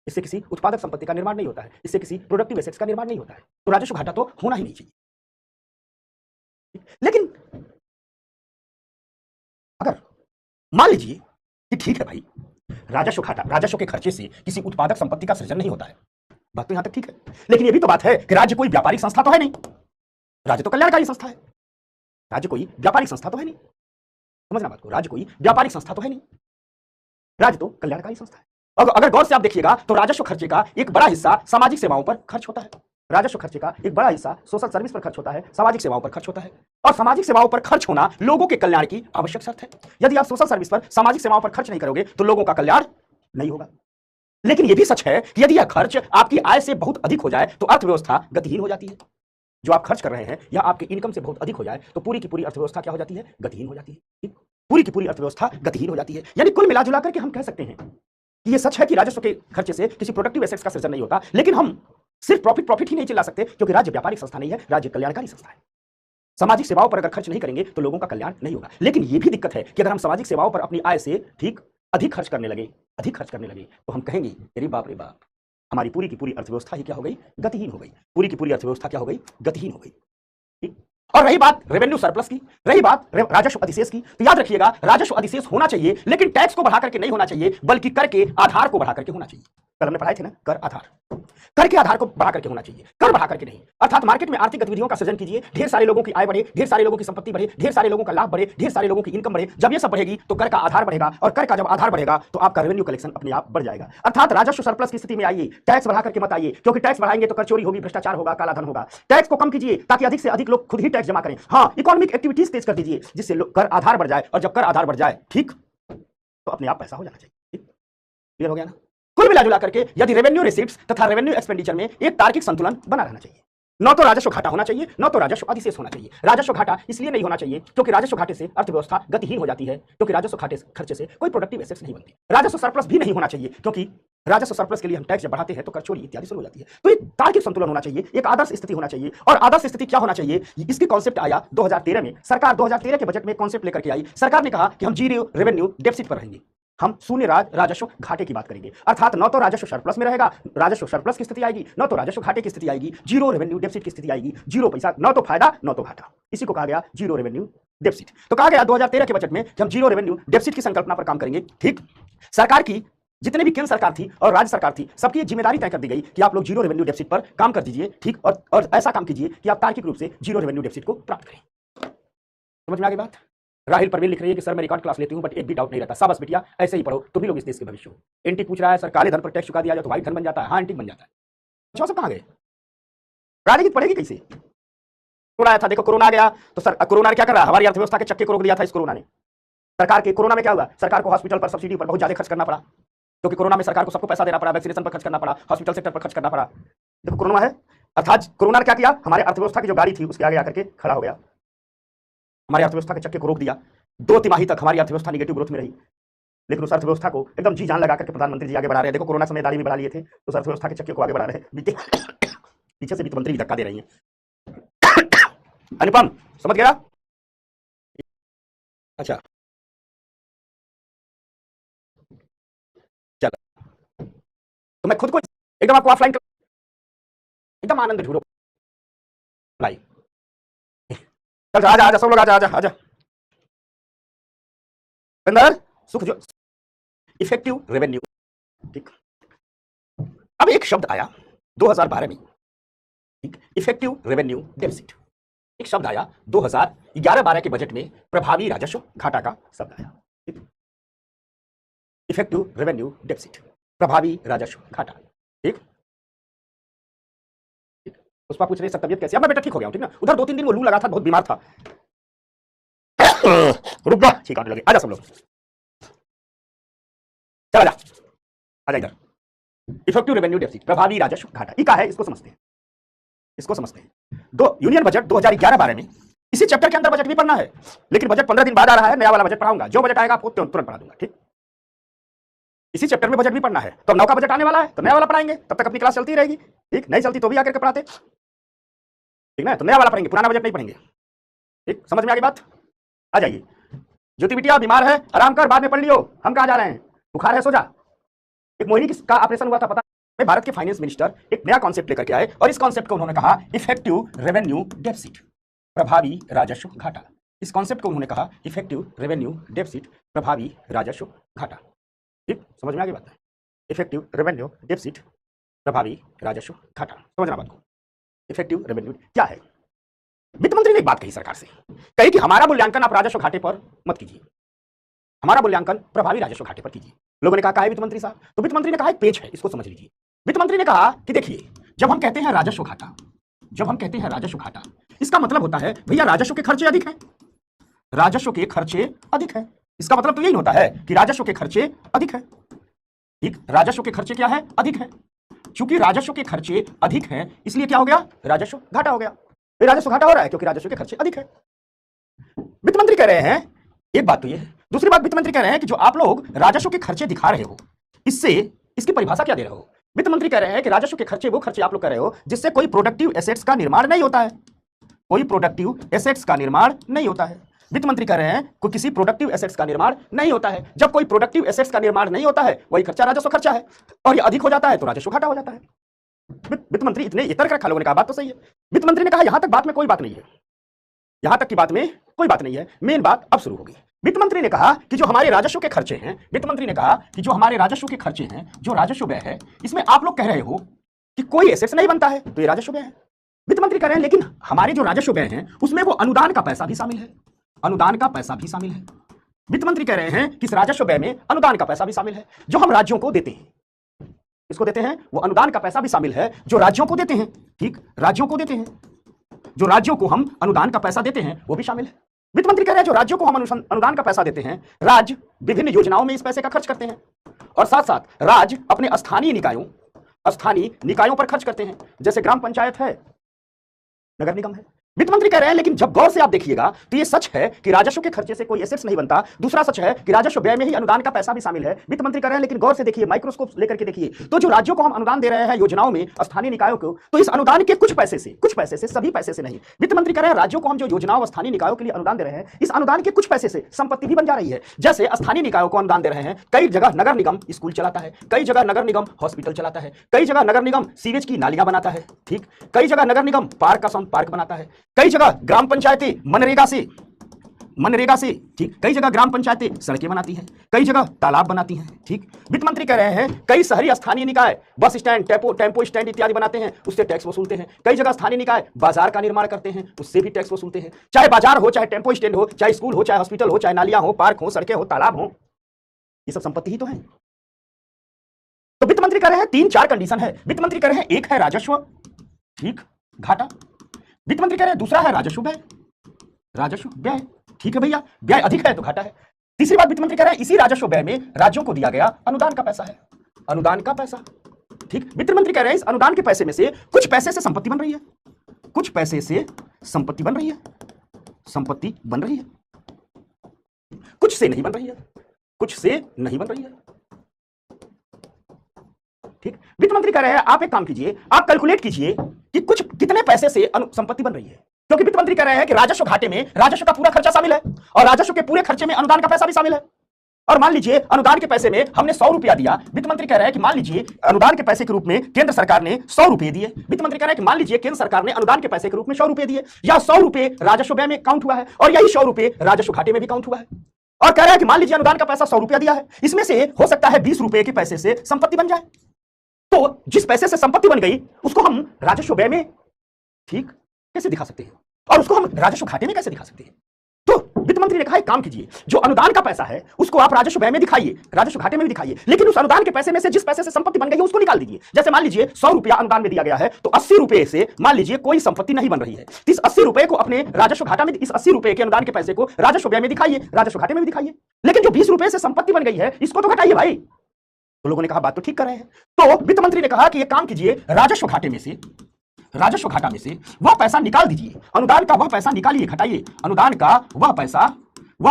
इससे किसी उत्पादक संपत्ति का निर्माण नहीं होता है, इससे किसी प्रोडक्टिव एसेट्स का निर्माण नहीं होता है, तो राजस्व घाटा तो होना ही नहीं चाहिए। लेकिन अगर मान लीजिए कि ठीक है भाई, राजस्व घाटा, राजस्व के खर्चे से किसी उत्पादक संपत्ति का सृजन नहीं होता है, बात तो यहां तक ठीक है, लेकिन यह भी तो बात है कि राज्य कोई व्यापारिक संस्था तो है नहीं, राज्य तो कल्याणकारी संस्था है, राज्य कोई व्यापारिक संस्था तो है नहीं, समझना बात को, राज्य कोई व्यापारिक संस्था तो है नहीं, राज्य तो कल्याणकारी संस्था है। अगर गौर से आप देखिएगा तो राजस्व खर्चे का एक बड़ा हिस्सा सामाजिक सेवाओं पर खर्च होता है, राजस्व खर्चे का एक बड़ा हिस्सा सोशल सर्विस पर खर्च होता है, सामाजिक सेवाओं पर खर्च होता है, और सामाजिक सेवाओं पर खर्च होना लोगों के कल्याण की आवश्यक शर्त है। यदि आप सोशल सर्विस पर, सामाजिक सेवाओं पर खर्च नहीं करोगे तो लोगों का कल्याण नहीं होगा। लेकिन यह भी सच है कि यदि यह खर्च आपकी आय से बहुत अधिक हो जाए तो अर्थव्यवस्था गतिहीन हो जाती है। जो आप खर्च कर रहे हैं या आपके इनकम से बहुत अधिक हो जाए तो पूरी की पूरी अर्थव्यवस्था क्या हो जाती है, गतिहीन हो जाती है, पूरी की पूरी अर्थव्यवस्था गतिहीन हो जाती है। यानी कुल मिलाजुला करके हम कह सकते हैं कि यह सच है कि राजस्व के खर्चे से किसी प्रोडक्टिव एसेट्स का सृजन नहीं होता, लेकिन हम सिर्फ प्रॉफिट ही नहीं चिल्ला सकते, क्योंकि राज्य व्यापारिक संस्था नहीं है, राज्य कल्याणकारी संस्था है। सामाजिक सेवाओं पर अगर खर्च नहीं करेंगे तो लोगों का कल्याण नहीं होगा। लेकिन यह भी दिक्कत है कि अगर हम सामाजिक सेवाओं पर अपनी आय से ठीक अधिक खर्च करने लगे तो हम कहेंगे अरे बाप रे बाप, हमारी पूरी की पूरी अर्थव्यवस्था ही क्या हो गई, गतिहीन हो गई, पूरी की पूरी अर्थव्यवस्था क्या हो गई, गतिहीन हो गई, ठीक। और रही बात रेवेन्यू सरप्लस की, रही बात राजस्व अधिशेष की, तो याद रखिएगा राजस्व अधिशेष होना चाहिए, लेकिन टैक्स को बढ़ा करके नहीं होना चाहिए, बल्कि कर के आधार को बढ़ा करके होना चाहिए। कल हमने पढ़ाए थे ना, कर आधार, कर के आधार को बढ़ा करके होना चाहिए, कर बढ़ा करके नहीं। अर्थात मार्केट में आर्थिक गतिविधियों का सृजन कीजिए, ढेर सारे लोगों की आय बढ़े, ढेर सारे लोगों की संपत्ति बढ़े, ढेर सारे लोगों का लाभ बढ़े, ढेर सारे लोगों की इनकम बढ़े। जब ये सब बढ़ेगी तो कर का आधार बढ़ेगा, और कर का जब आधार बढ़ेगा तो आपका रेवेन्यू कलेक्शन अपने आप बढ़ जाएगा। अर्थात राजस्व सरप्लस की स्थिति में आइए, टैक्स बढ़ा करके मत आइए, क्योंकि टैक्स बढ़ाएंगे तो कर चोरी होगी, भ्रष्टाचार होगा, काला धन होगा। टैक्स को कम कीजिए ताकि अधिक से अधिक लोग खुद ही टैक्स जमा करें। हाँ, इकोनॉमिक एक्टिविटीज तेज कर दीजिए जिससे कर आधार बढ़ जाए, और जब कर आधार बढ़ जाए, ठीक, तो अपने आप पैसा हो जाना चाहिए। क्लियर हो गया ना? कुल मिलाजुला करके यदि रेवेन्यू रिसीप्ट्स तथा रेवेन्यू एक्सपेंडिचर में एक तार्किक संतुलन बना रहना चाहिए, न तो राजस्व घाटा होना चाहिए, न तो राजस्व अधिशेष होना चाहिए। राजस्व घाटा इसलिए नहीं होना चाहिए क्योंकि राजस्व घाटे से अर्थव्यवस्था गतिहीन हो जाती है, क्योंकि राजस्व घाटे खर्चे से कोई प्रोडक्टिव एसेट्स नहीं बनती। राजस्व सरप्लस भी नहीं होना चाहिए क्योंकि राजस्व सरप्लस के लिए हम टैक्स जब बढ़ाते हैं तो कर चोरी इत्यादि शुरू हो जाती है। तो एक तार्किक संतुलन होना चाहिए, एक आदर्श स्थिति होना चाहिए। और आदर्श स्थिति क्या होना चाहिए, इसकी कॉन्सेप्ट आया 2013 में। सरकार 2013 के बजट में कॉन्सेप्ट लेकर के आई। सरकार ने कहा कि हम जीरो रेवेन्यू डेफिसिट पर रहेंगे, हम शून्य राजस्व घाटे की बात करेंगे। अर्थात न तो राजस्व सरप्लस में रहेगा, राजस्व सरप्लस की स्थिति आएगी, न तो राजस्व घाटे की स्थिति आएगी, जीरो रेवेन्यू डेफिसिट की स्थिति आएगी, जीरो पैसा, न तो फायदा न तो घाटा। इसी को कहा गया जीरो रेवेन्यू डेफिसिट। तो कहा गया 2013 के बजट में कि हम जीरो रेवेन्यू डेफिसिट की संकल्पना पर काम करेंगे। ठीक, सरकार की जितने भी केंद्र सरकार थी और राज्य सरकार थी, सबकी एक जिम्मेदारी तय कर दी गई कि आप लोग जीरो रेवेन्यू डेफिसिट पर काम कर दीजिए। ठीक, और ऐसा काम कीजिए कि आप तार्किक रूप से जीरो रेवेन्यू डेफिसिट को प्राप्त करें। समझ में आ गई बात? राहिल परवीन लिख रही है कि सर मैं रिकॉर्ड क्लास लेती हूं बट एक भी डाउट नहीं रहता। शाबाश बिटिया, ऐसे ही पढ़ो, तुम भी लोग इस देश के भविष्य हो। एंटी पूछ रहा है सर काले धन पर टैक्स चुका दिया जाए तो व्हाइट धन बन जाता है। हाँ, एंटी बन जाता है। बच्चों सब कहाँ गए? राजनीति पढ़ेगी कैसे? कोरोना आया था, देखो कोरोना आ गया तो कोरोना ने क्या कर रहा है, हमारी अर्थव्यवस्था के चक्के को रोक दिया था इस कोरोना ने। सरकार के कोरोना में क्या हुआ, सरकार को हॉस्पिटल पर सब्सिडी पर बहुत ज्यादा खर्च करना पड़ा, क्योंकि कोरोना में सरकार को सबको पैसा देना पड़ा, वैक्सीनेशन पर खर्च करना पड़ा, हॉस्पिटल सेक्टर पर खर्च करना पड़ा। देखो कोरोना है, अर्थात कोरोना ने क्या किया, हमारे अर्थव्यवस्था की जो गाड़ी थी उसके आगे आकर के खड़ा हो गया, हमारी अर्थव्यवस्था के चक्के को रोक दिया। 2 तिमाही तक हमारी अर्थव्यवस्था नेगेटिव ग्रोथ में रही, लेकिन उस अर्थव्यवस्था को एकदम जी जान लगा करके प्रधानमंत्री जी आगे बढ़ा रहे हैं। देखो कोरोना समय दाढ़ी भी बढ़ा लिए थे, तो उस अर्थव्यवस्था के चक्के को आगे बढ़ा रहे हैं। पीछे से वित्त मंत्री भी धक्का दे रही है। अनुपम समझ गया? अच्छा चलो, तो मैं खुद को एकदम आपको ऑफलाइन एकदम आनंद झूरो लाई, चल आजा आजा सब लोग आजा आजा आजा अंदर सुख जो इफेक्टिव रेवेन्यू। ठीक, अब एक शब्द आया 2012 में, ठीक, इफेक्टिव रेवेन्यू डेफिसिट। एक शब्द आया 2011-12 के बजट में, प्रभावी राजस्व घाटा का शब्द आया। इफेक्टिव रेवेन्यू डेफिसिट, प्रभावी राजस्व घाटा। ठीक, उसका पूछ रहे सब तबियत कैसी है? मैं बेटा ठीक हो गया हूं, ठीक ना। उधर 2-3 दिन वो लू लगा था, बहुत बीमार था। रुक जा, ठीक आने लगे, आजा सब लोग, चल आजा आजा इधर। इफेक्टिव रेवेन्यू डेफिसिट, प्रभावी राजस्व घाटा, ये क्या है इसको समझते हैं, इसको समझते हैं। यूनियन बजट 2011-12 में, इसी चैप्टर के अंदर बजट भी पढ़ना है, लेकिन बजट 15 दिन बाद आ रहा है, नया वाला बजट पढ़ाऊंगा, जो बजट आएगा आपको तुरंत पढ़ा दूंगा। ठीक, इसी चैप्टर में बजट भी पढ़ना है, तो अब नौ का बजट आने वाला है तो नया वाला पढ़ाएंगे, तब तक अपनी क्लास चलती रहेगी। ठीक, नहीं चलती तो भी आकर के पढ़ाते, ठीक ना, तो नया वाला पढ़ेंगे, पुराना बजट नहीं पढ़ेंगे। ठीक, समझ में आ गई बात? आ जाइए। ज्योति बिटिया बीमार है, आराम कर, बाद में पढ़ लियो। हम कहाँ जा रहे हैं? बुखार है, सो जा। एक मोहिनी का ऑपरेशन हुआ था, पता है? भारत के फाइनेंस मिनिस्टर एक नया कॉन्सेप्ट लेकर के आए, और इस कॉन्सेप्ट को उन्होंने कहा इफेक्टिव रेवेन्यू डेफिसिट, प्रभावी राजस्व घाटा। इस कॉन्सेप्ट को उन्होंने कहा इफेक्टिव रेवेन्यू डेफिसिट, प्रभावी राजस्व घाटा। ठीक, समझ में आ गई बात? इफेक्टिव रेवेन्यू डेफिसिट, प्रभावी राजस्व घाटा, समझना बात को। इफेक्टिव रेवेन्यू क्या है? वित्त मंत्री ने एक बात कही सरकार से, कही कि हमारा मूल्यांकन आप राजस्व घाटे पर मत कीजिए, हमारा मूल्यांकन प्रभावी राजस्व घाटे पर कीजिए। लोगों ने कहा है वित्त मंत्री साहब? तो वित्त मंत्री ने कहा एक पेज है, इसको समझ लीजिए। वित्त मंत्री ने कहा कि देखिए, जब हम कहते हैं राजस्व घाटा, जब हम कहते हैं राजस्व घाटा, इसका मतलब होता है भैया राजस्व के खर्चे अधिक हैं, राजस्व के खर्चे अधिक हैं। इसका मतलब तो यही होता है कि राजस्व के खर्चे अधिक है। ठीक, राजस्व के खर्चे क्या है? अधिक है। चूंकि राजस्व के खर्चे अधिक हैं, इसलिए क्या हो गया? राजस्व घाटा हो गया। राजस्व घाटा हो रहा है क्योंकि राजस्व के खर्चे अधिक है। वित्त मंत्री कह रहे हैं, एक बात तो ये है। दूसरी बात, वित्त मंत्री कह रहे हैं कि जो आप लोग राजस्व के खर्चे दिखा रहे हो, इससे इसकी परिभाषा क्या दे रहे हो? वित्त मंत्री कह रहे हैं कि राजस्व के खर्चे वो खर्चे आप लोग कह रहे हो जिससे कोई प्रोडक्टिव एसेट्स का निर्माण नहीं होता है, कोई प्रोडक्टिव एसेट्स का निर्माण नहीं होता है। वित्त मंत्री कह रहे हैं कोई किसी प्रोडक्टिव एसेट्स का निर्माण नहीं होता है। जब कोई प्रोडक्टिव एसेट्स का निर्माण नहीं होता है, वही खर्चा राजस्व खर्चा है, और ये अधिक हो जाता है तो राजस्व घाटा हो जाता है। वित्त मंत्री इतने ये तर्क रखा, लोगों ने कहा बात तो सही है। वित्त मंत्री ने कहा यहां तक बात में कोई बात नहीं है, यहां तक की बात में कोई बात नहीं है, मेन बात अब शुरू होगी। वित्त मंत्री ने कहा कि जो हमारे राजस्व के खर्चे हैं, वित्त मंत्री ने कहा कि जो हमारे राजस्व के खर्चे हैं, जो राजस्व व्यय है, इसमें आप लोग कह रहे हो कि कोई एसेट्स नहीं बनता है, तो ये राजस्व व्यय है। वित्त मंत्री कह रहे हैं लेकिन हमारे जो राजस्व व्यय हैं उसमें वो अनुदान का पैसा भी शामिल है, अनुदान का पैसा भी शामिल है। वित्त मंत्री कह रहे हैं कि इस राजस्व व्यय में अनुदान का पैसा भी शामिल है, जो हम राज्यों को देते हैं, इसको देते हैं, वो अनुदान का पैसा भी शामिल है जो राज्यों को देते हैं। ठीक, राज्यों को देते हैं, जो राज्यों को हम अनुदान का पैसा देते हैं वो भी शामिल है। वित्त मंत्री कह रहे हैं जो राज्यों को हम अनुदान का पैसा देते हैं, राज्य विभिन्न योजनाओं में इस पैसे का खर्च करते हैं, और साथ साथ राज्य अपने स्थानीय निकायों पर खर्च करते हैं, जैसे ग्राम पंचायत है, नगर निगम है। वित्त मंत्री कह रहे हैं लेकिन जब गौर से आप देखिएगा तो ये सच है कि राजस्व के खर्चे से कोई एसेट्स नहीं बनता, दूसरा सच है कि राजस्व व्यय में ही अनुदान का पैसा भी शामिल है। वित्त मंत्री कह रहे हैं लेकिन गौर से देखिए, माइक्रोस्कोप लेकर के देखिए, तो जो राज्यों को हम अनुदान दे रहे हैं योजनाओं में, स्थानीय निकायों को, तो इस अनुदान के कुछ पैसे से, सभी पैसे से नहीं। वित्त मंत्री कह रहे हैं राज्यों को हम जो योजनाओं स्थानीय निकायों के लिए अनुदान दे रहे हैं, इस अनुदान के कुछ पैसे से संपत्ति भी बन जा रही है। जैसे स्थानीय निकायों को अनुदान दे रहे हैं, कई जगह नगर निगम स्कूल चलाता है, कई जगह नगर निगम हॉस्पिटल चलाता है, कई जगह नगर निगम सीवेज की नालियां बनाता है। ठीक, कई जगह नगर निगम पार्क का साउंड पार्क बनाता है, कई जगह ग्राम पंचायतें मनरेगा से ठीक, कई जगह ग्राम पंचायतें सड़कें बनाती हैं, कई जगह तालाब बनाती हैं। ठीक, वित्त मंत्री कह रहे हैं कई शहरी स्थानीय निकाय बस स्टैंड, टेम्पो स्टैंड इत्यादि बनाते हैं, उससे टैक्स वसूलते हैं। कई जगह स्थानीय निकाय बाजार का निर्माण करते हैं, उससे भी टैक्स वसूलते हैं। चाहे बाजार हो, चाहे टेम्पो स्टैंड हो, चाहे स्कूल हो, चाहे हॉस्पिटल हो, चाहे नालियां हो, पार्क हो, सड़कें हो, तालाब हो, ये सब संपत्ति ही तो है। तो वित्त मंत्री कह रहे हैं 3-4 कंडीशन है। वित्त मंत्री कह रहे हैं एक है राजस्व, ठीक, घाटा। वित्त मंत्री कह रहे हैं दूसरा है राजस्व व्यय, राजस्व व्यय, ठीक है भैया, व्यय अधिक है तो घाटा है। तीसरी बात वित्त मंत्री कह रहे हैं इसी राजस्व व्यय में राज्यों को दिया गया अनुदान का पैसा है, अनुदान का पैसा, ठीक। वित्त मंत्री कह रहे हैं इस अनुदान के पैसे में से कुछ पैसे से संपत्ति बन रही है, कुछ पैसे से संपत्ति बन रही है, संपत्ति बन रही है, कुछ से नहीं बन रही है, कुछ से नहीं बन रही है, ठीक। वित्त मंत्री कह रहे हैं आप एक काम कीजिए, आप कैलकुलेट कीजिए कि कुछ कितने पैसे से संपत्ति बन रही है, क्योंकि वित्त मंत्री कह रहे हैं कि राजस्व घाटे में राजस्व का पूरा खर्चा शामिल है और राजस्व के पूरे खर्चे में अनुदान का पैसा भी शामिल है। और मान लीजिए अनुदान के पैसे में हमने 100 रुपया दिया, वित्त मंत्री कह रहे हैं कि मान लीजिए अनुदान के पैसे के रूप में केंद्र सरकार ने 100 रुपए दिए, वित्त मंत्री कह रहे हैं कि मान लीजिए केंद्र सरकार ने अनुदान के पैसे के रूप में 100 रुपए दिए, या 100 रुपए राजस्व व्यय में काउंट हुआ है और यही 100 रुपए राजस्व घाटे में भी काउंट हुआ है। और कह रहा है कि मान लीजिए अनुदान का पैसा 100 रुपया दिया है, इसमें से हो सकता है 20 रुपए के पैसे से संपत्ति बन जाए, तो जिस पैसे से संपत्ति बन गई उसको हम राजस्व व्यय में, ठीक, कैसे दिखा सकते हैं और उसको हम राजस्व घाटे में कैसे दिखा सकते हैं। तो वित्त मंत्री ने कहा एक काम कीजिए, जो अनुदान का पैसा है उसको आप राजस्व व्यय में दिखाइए, राजस्व घाटे में भी दिखाइए, लेकिन उस अनुदान के पैसे में से जिस पैसे से संपत्ति बन गई है उसको निकाल दीजिए। जैसे मान लीजिए 100 रुपया अनुदान में दिया गया है, तो 80 रुपए से मान लीजिए कोई संपत्ति नहीं बन रही है, इस 80 रुपए को अपने राजस्व घाटा में, इस 80 रुपए के अनुदान के पैसे को राजस्व व्यय में दिखाइए, राजस्व घाटे में भी दिखाइए, लेकिन जो 20 रुपए से संपत्ति बन गई है इसको तो घटाइए भाई। तो लोगों ने कहा बात तो ठीक कर रहे हैं। तो वित्त मंत्री ने कहा कि एक काम कीजिए, राजस्व घाटे में से, राजस्व घाटा में से वह पैसा निकाल दीजिए, अनुदान का वह पैसा निकालिए, घटाइए, अनुदान का वह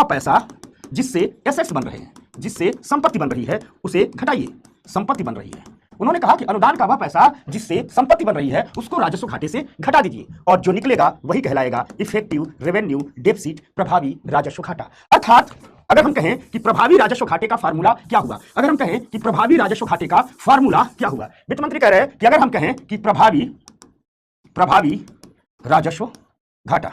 पैसा जिससे एसेट्स बन रहे हैं, जिससे संपत्ति बन रही है उसे घटाइए, संपत्ति बन रही है। उन्होंने कहा कि अनुदान का वह पैसा जिससे संपत्ति बन रही है उसको राजस्व घाटे से घटा दीजिए और जो निकलेगा वही कहलाएगा इफेक्टिव रेवेन्यू डेफिसिट, प्रभावी राजस्व घाटा। अर्थात अगर हम कहें कि प्रभावी राजस्व घाटे का फार्मूला क्या हुआ, अगर हम कहें कि प्रभावी राजस्व घाटे का फार्मूला क्या हुआ, वित्त मंत्री कह रहे हैं कि अगर हम कहें कि प्रभावी राजस्व घाटा,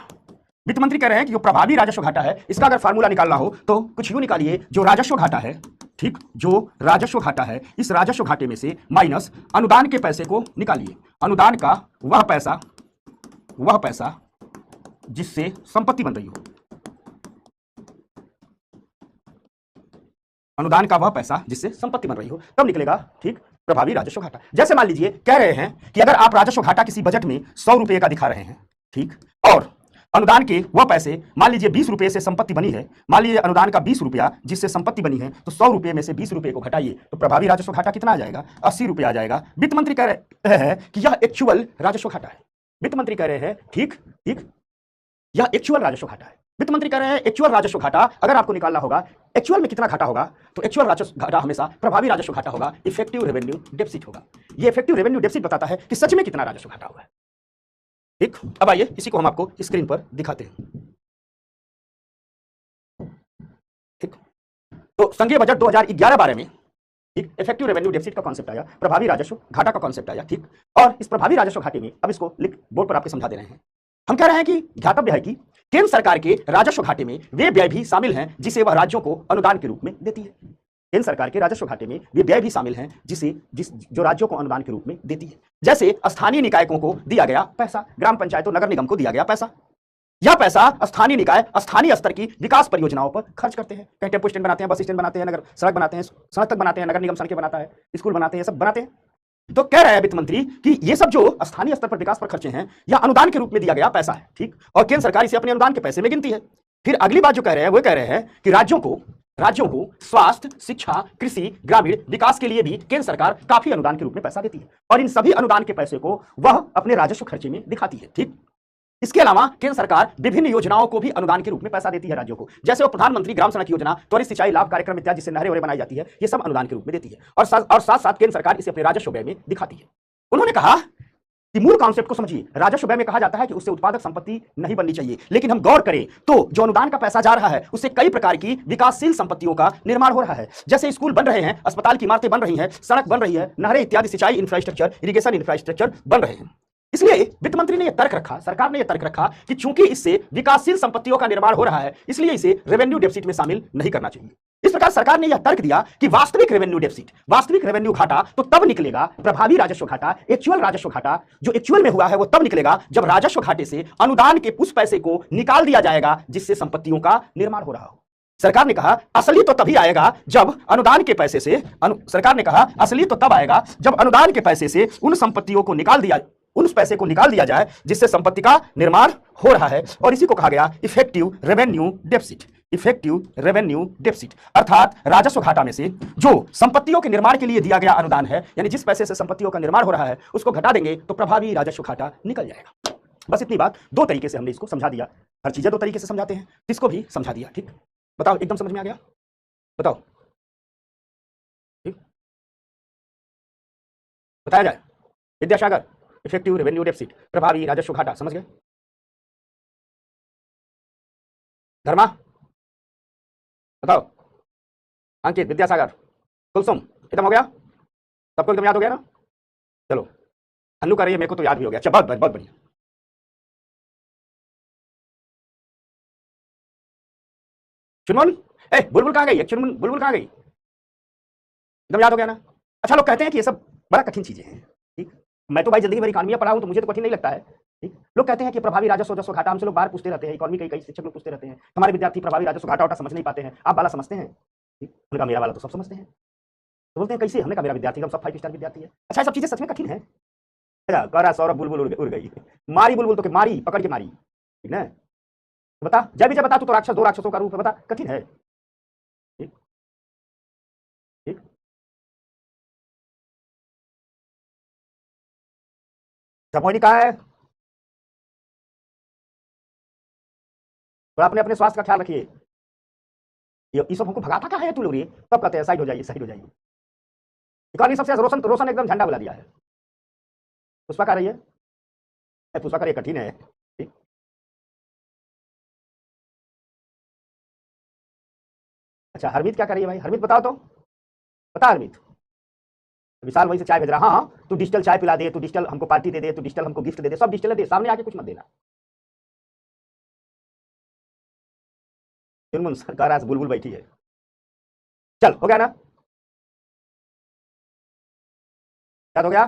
वित्त मंत्री कह रहे हैं कि जो प्रभावी राजस्व घाटा है इसका अगर फार्मूला निकालना हो तो कुछ यूं निकालिए, जो राजस्व घाटा है, ठीक, जो राजस्व घाटा है इस राजस्व घाटे में से माइनस अनुदान के पैसे को निकालिए, अनुदान का वह पैसा जिससे संपत्ति बन रही हो, अनुदान का वह पैसा जिससे संपत्ति बन रही हो, तब निकलेगा, ठीक, प्रभावी राजस्व घाटा। जैसे मान लीजिए कह रहे हैं कि अगर आप राजस्व घाटा किसी बजट में 100 रुपए का दिखा रहे हैं, ठीक, और अनुदान के वह पैसे मान लीजिए 20 रुपए से संपत्ति बनी है, मान लीजिए अनुदान का 20 रुपया जिससे संपत्ति बनी है, तो 100 रुपए में से 20 रुपए को घटाइए तो प्रभावी राजस्व घाटा कितना आ जाएगा, 80 रुपए आ जाएगा। वित्त मंत्री कह रहे हैं कि यह एक्चुअल राजस्व घाटा है, वित्त मंत्री कह रहे हैं ठीक, यह एक्चुअल राजस्व घाटा है। वित्त मंत्री कह रहे हैं एक्चुअल राजस्व घाटा अगर आपको निकालना होगा, एक्चुअल में कितना घाटा होगा, तो एक्चुअल राजस्व घाटा हमेशा प्रभावी राजस्व घाटा होगा, इफेक्टिव रेवेन्यू डेफिसिट होगा। ये इफेक्टिव रेवेन्यू डेफिसिट बताता है कि सच में कितना राजस्व घाटा हुआ है, ठीक। अब आइए इसी को हम आपको स्क्रीन पर दिखाते हैं, ठीक। तो संघीय बजट 2011-12 में, ठीक, इफेक्टिव रेवेन्यू डेफिसिट का कॉन्सेप्ट आया, प्रभावी राजस्व घाटा का कॉन्सेप्ट आया, ठीक। और इस प्रभावी राजस्व घाटे में अब इसको लिख बोर्ड पर आपके समझा दे रहे हैं। हम कह रहे हैं कि ध्यातव्य है कि केंद्र सरकार के राजस्व घाटे में वे व्यय भी शामिल हैं जिसे वह राज्यों को अनुदान के रूप में देती है। केंद्र सरकार के राजस्व घाटे में वे व्यय भी शामिल हैं जो राज्यों को अनुदान के रूप में देती है। जैसे स्थानीय निकायों को दिया गया पैसा, ग्राम पंचायतों नगर निगम को दिया गया पैसा, यह पैसा स्थानीय निकाय स्थानीय स्तर की विकास परियोजनाओं पर खर्च करते हैं। कहीं टेम्पो स्टैंड बनाते हैं, बस स्टैंड बनाते हैं, नगर सड़क बनाते हैं, सड़क तक बनाते हैं, नगर निगम सड़कें बनाता है, स्कूल बनाते हैं, सब बनाते हैं। तो कह रहे हैं वित्त मंत्री कि ये सब जो स्थानीय स्तर पर विकास पर खर्चे हैं यह अनुदान के रूप में दिया गया पैसा है, ठीक। और केंद्र सरकार इसे अपने अनुदान के पैसे में गिनती है। फिर अगली बात जो कह रहे हैं वो कह रहे हैं कि राज्यों को स्वास्थ्य, शिक्षा, कृषि, ग्रामीण विकास के लिए भी केंद्र सरकार काफी अनुदान के रूप में पैसा देती है और इन सभी अनुदान के पैसे को वह अपने राजस्व खर्चे में दिखाती है, ठीक। इसके अलावा केंद्र सरकार विभिन्न योजनाओं को भी अनुदान के रूप में पैसा देती है राज्यों को, जैसे वो प्रधानमंत्री ग्राम सड़क योजना, त्वरित सिंचाई लाभ कार्यक्रम इत्यादि, जिससे नहरें वहरें बनाई जाती है, ये सब अनुदान के रूप में देती है और साथ साथ केंद्र सरकार इसे अपने राजस्व व्यय में दिखाती है। उन्होंने कहा कि मूल कॉन्सेप्ट को समझिए, राजस्व व्यय में कहा जाता है कि उससे उत्पादक संपत्ति नहीं बननी चाहिए, लेकिन हम गौर करें तो जो अनुदान का पैसा जा रहा है उससे कई प्रकार की विकासशील संपत्तियों का निर्माण हो रहा है। जैसे स्कूल बन रहे हैं, अस्पताल की इमारतें बन रही हैं, सड़क बन रही है, नहरें इत्यादि सिंचाई इंफ्रास्ट्रक्चर, इरिगेशन इंफ्रास्ट्रक्चर बन रहे हैं। इसलिए वित्त मंत्री ने यह तर्क रखा, सरकार ने यह तर्क रखा कि चूंकि इससे विकासशील संपत्तियों का निर्माण हो रहा है इसलिए इसे रेवेन्यू डेफिसिट में शामिल नहीं करना चाहिए। इस प्रकार सरकार ने यह तर्क दिया कि वास्तविक रेवेन्यू डेफिसिट, वास्तविक रेवेन्यू घाटा तो तब निकलेगा, प्रभावी राजस्व घाटा, एक्चुअल राजस्व घाटा जो एक्चुअल में हुआ है वो तब निकलेगा जब राजस्व घाटे से अनुदान के उस पैसे को निकाल दिया जाएगा जिससे संपत्तियों का निर्माण हो रहा हो। सरकार ने कहा असली तो तभी आएगा जब अनुदान के पैसे से सरकार ने कहा असली तो तब आएगा जब अनुदान के पैसे से उन संपत्तियों को निकाल दिया, उन पैसे को निकाल दिया जाए जिससे संपत्ति का निर्माण हो रहा है, और इसी को कहा गया effective revenue deficit. Effective revenue deficit अर्थात राजस्व घाटा में से जो संपत्तियों के निर्माण के लिए दिया गया अनुदान है, यानी जिस पैसे से संपत्तियों का निर्माण हो रहा है, उसको घटा देंगे तो प्रभावी राजस्व घाटा निकल जाएगा। बस इतनी बात, दो तरीके से हमने इसको समझा दिया। हर चीजें दो तरीके से समझाते हैं, इसको भी समझा दिया। ठीक, बताओ एकदम समझ में आ गया? बताओ, ठीक, बताया जाए। विद्यासागर, इफेक्टिव रेवेन्यू डेफिसिट, प्रभावी राजस्व घाटा, समझ गए? धर्मा बताओ, अंकित, विद्यासागर, कुलसुम, एकदम हो गया? सबको एकदम याद हो गया ना? चलो, अन्नू कर रही है, मेरे को तो याद भी हो गया। अच्छा, बहुत बहुत बढ़िया। चुनमुन, बुलबुल कहाँ गई है? चुनमुन, बुलबुल कहाँ गई? एकदम याद हो गया ना? अच्छा, लोग कहते हैं कि ये सब बड़ा कठिन चीजें हैं। ठीक, मैं तो भाई जिंदगी भर इकोनॉमी पढ़ा हूं, तो मुझे तो कठिन नहीं लगता है। ठीक, लोग कहते हैं कि प्रभावी राजस्व घाटा, हमसे लोग बाहर पूछते रहते हैं, इकोनॉमी कई शिक्षक लोग पूछते रहते हैं, हमारे विद्यार्थी प्रभावी राजस्व घाटा समझ नहीं पाते हैं, आप वाला समझते हैं? ठीक, उन्होंने कहा मेरा वाला तो सब समझते हैं। तो बोलते हैं कैसे? हमने कहा मेरा विद्यार्थी सब 5 स्टार विद्यार्थी है। अच्छा, सब चीजें सच में कठिन है? करा सौरभ, बुलबुल उड़ गई, मारी बुलबुल तो मारी, पकड़ के मारी। ठीक ना? बता जय विजय, बता, तू तो राक्षस, 2 राक्षसों का रूप है, बता कठिन है? ठीक, ठीक, मोहिनी कहा है? तो अपने अपने स्वास्थ्य का ख्याल रखिए। ये सब हमको भगाता क्या है तू लोग? ये तब कहते हैं साइड हो जाइए, साइड हो जाइए। इकोनॉमी सबसे रोशन, रोशन एकदम झंडा बुला दिया है। पुष्पा कह रही है, पुष्पा कर, ये कठिन है। ठीक, अच्छा, हरमीत क्या कर रही है भाई? हरमीत बताओ तो, बता हरमीत। विशाल वहीं से चाय भेज रहा। हाँ हाँ, तू डिजिटल चाय पिला दे, तू डिजिटल हमको पार्टी दे दे, तू डिजिटल हमको गिफ्ट दे दे, सब डिजिटल दे, सामने आके कुछ मत देना। चुनमुन सरकार आज बुलबुल बैठी है। चल, हो गया ना? याद हो गया?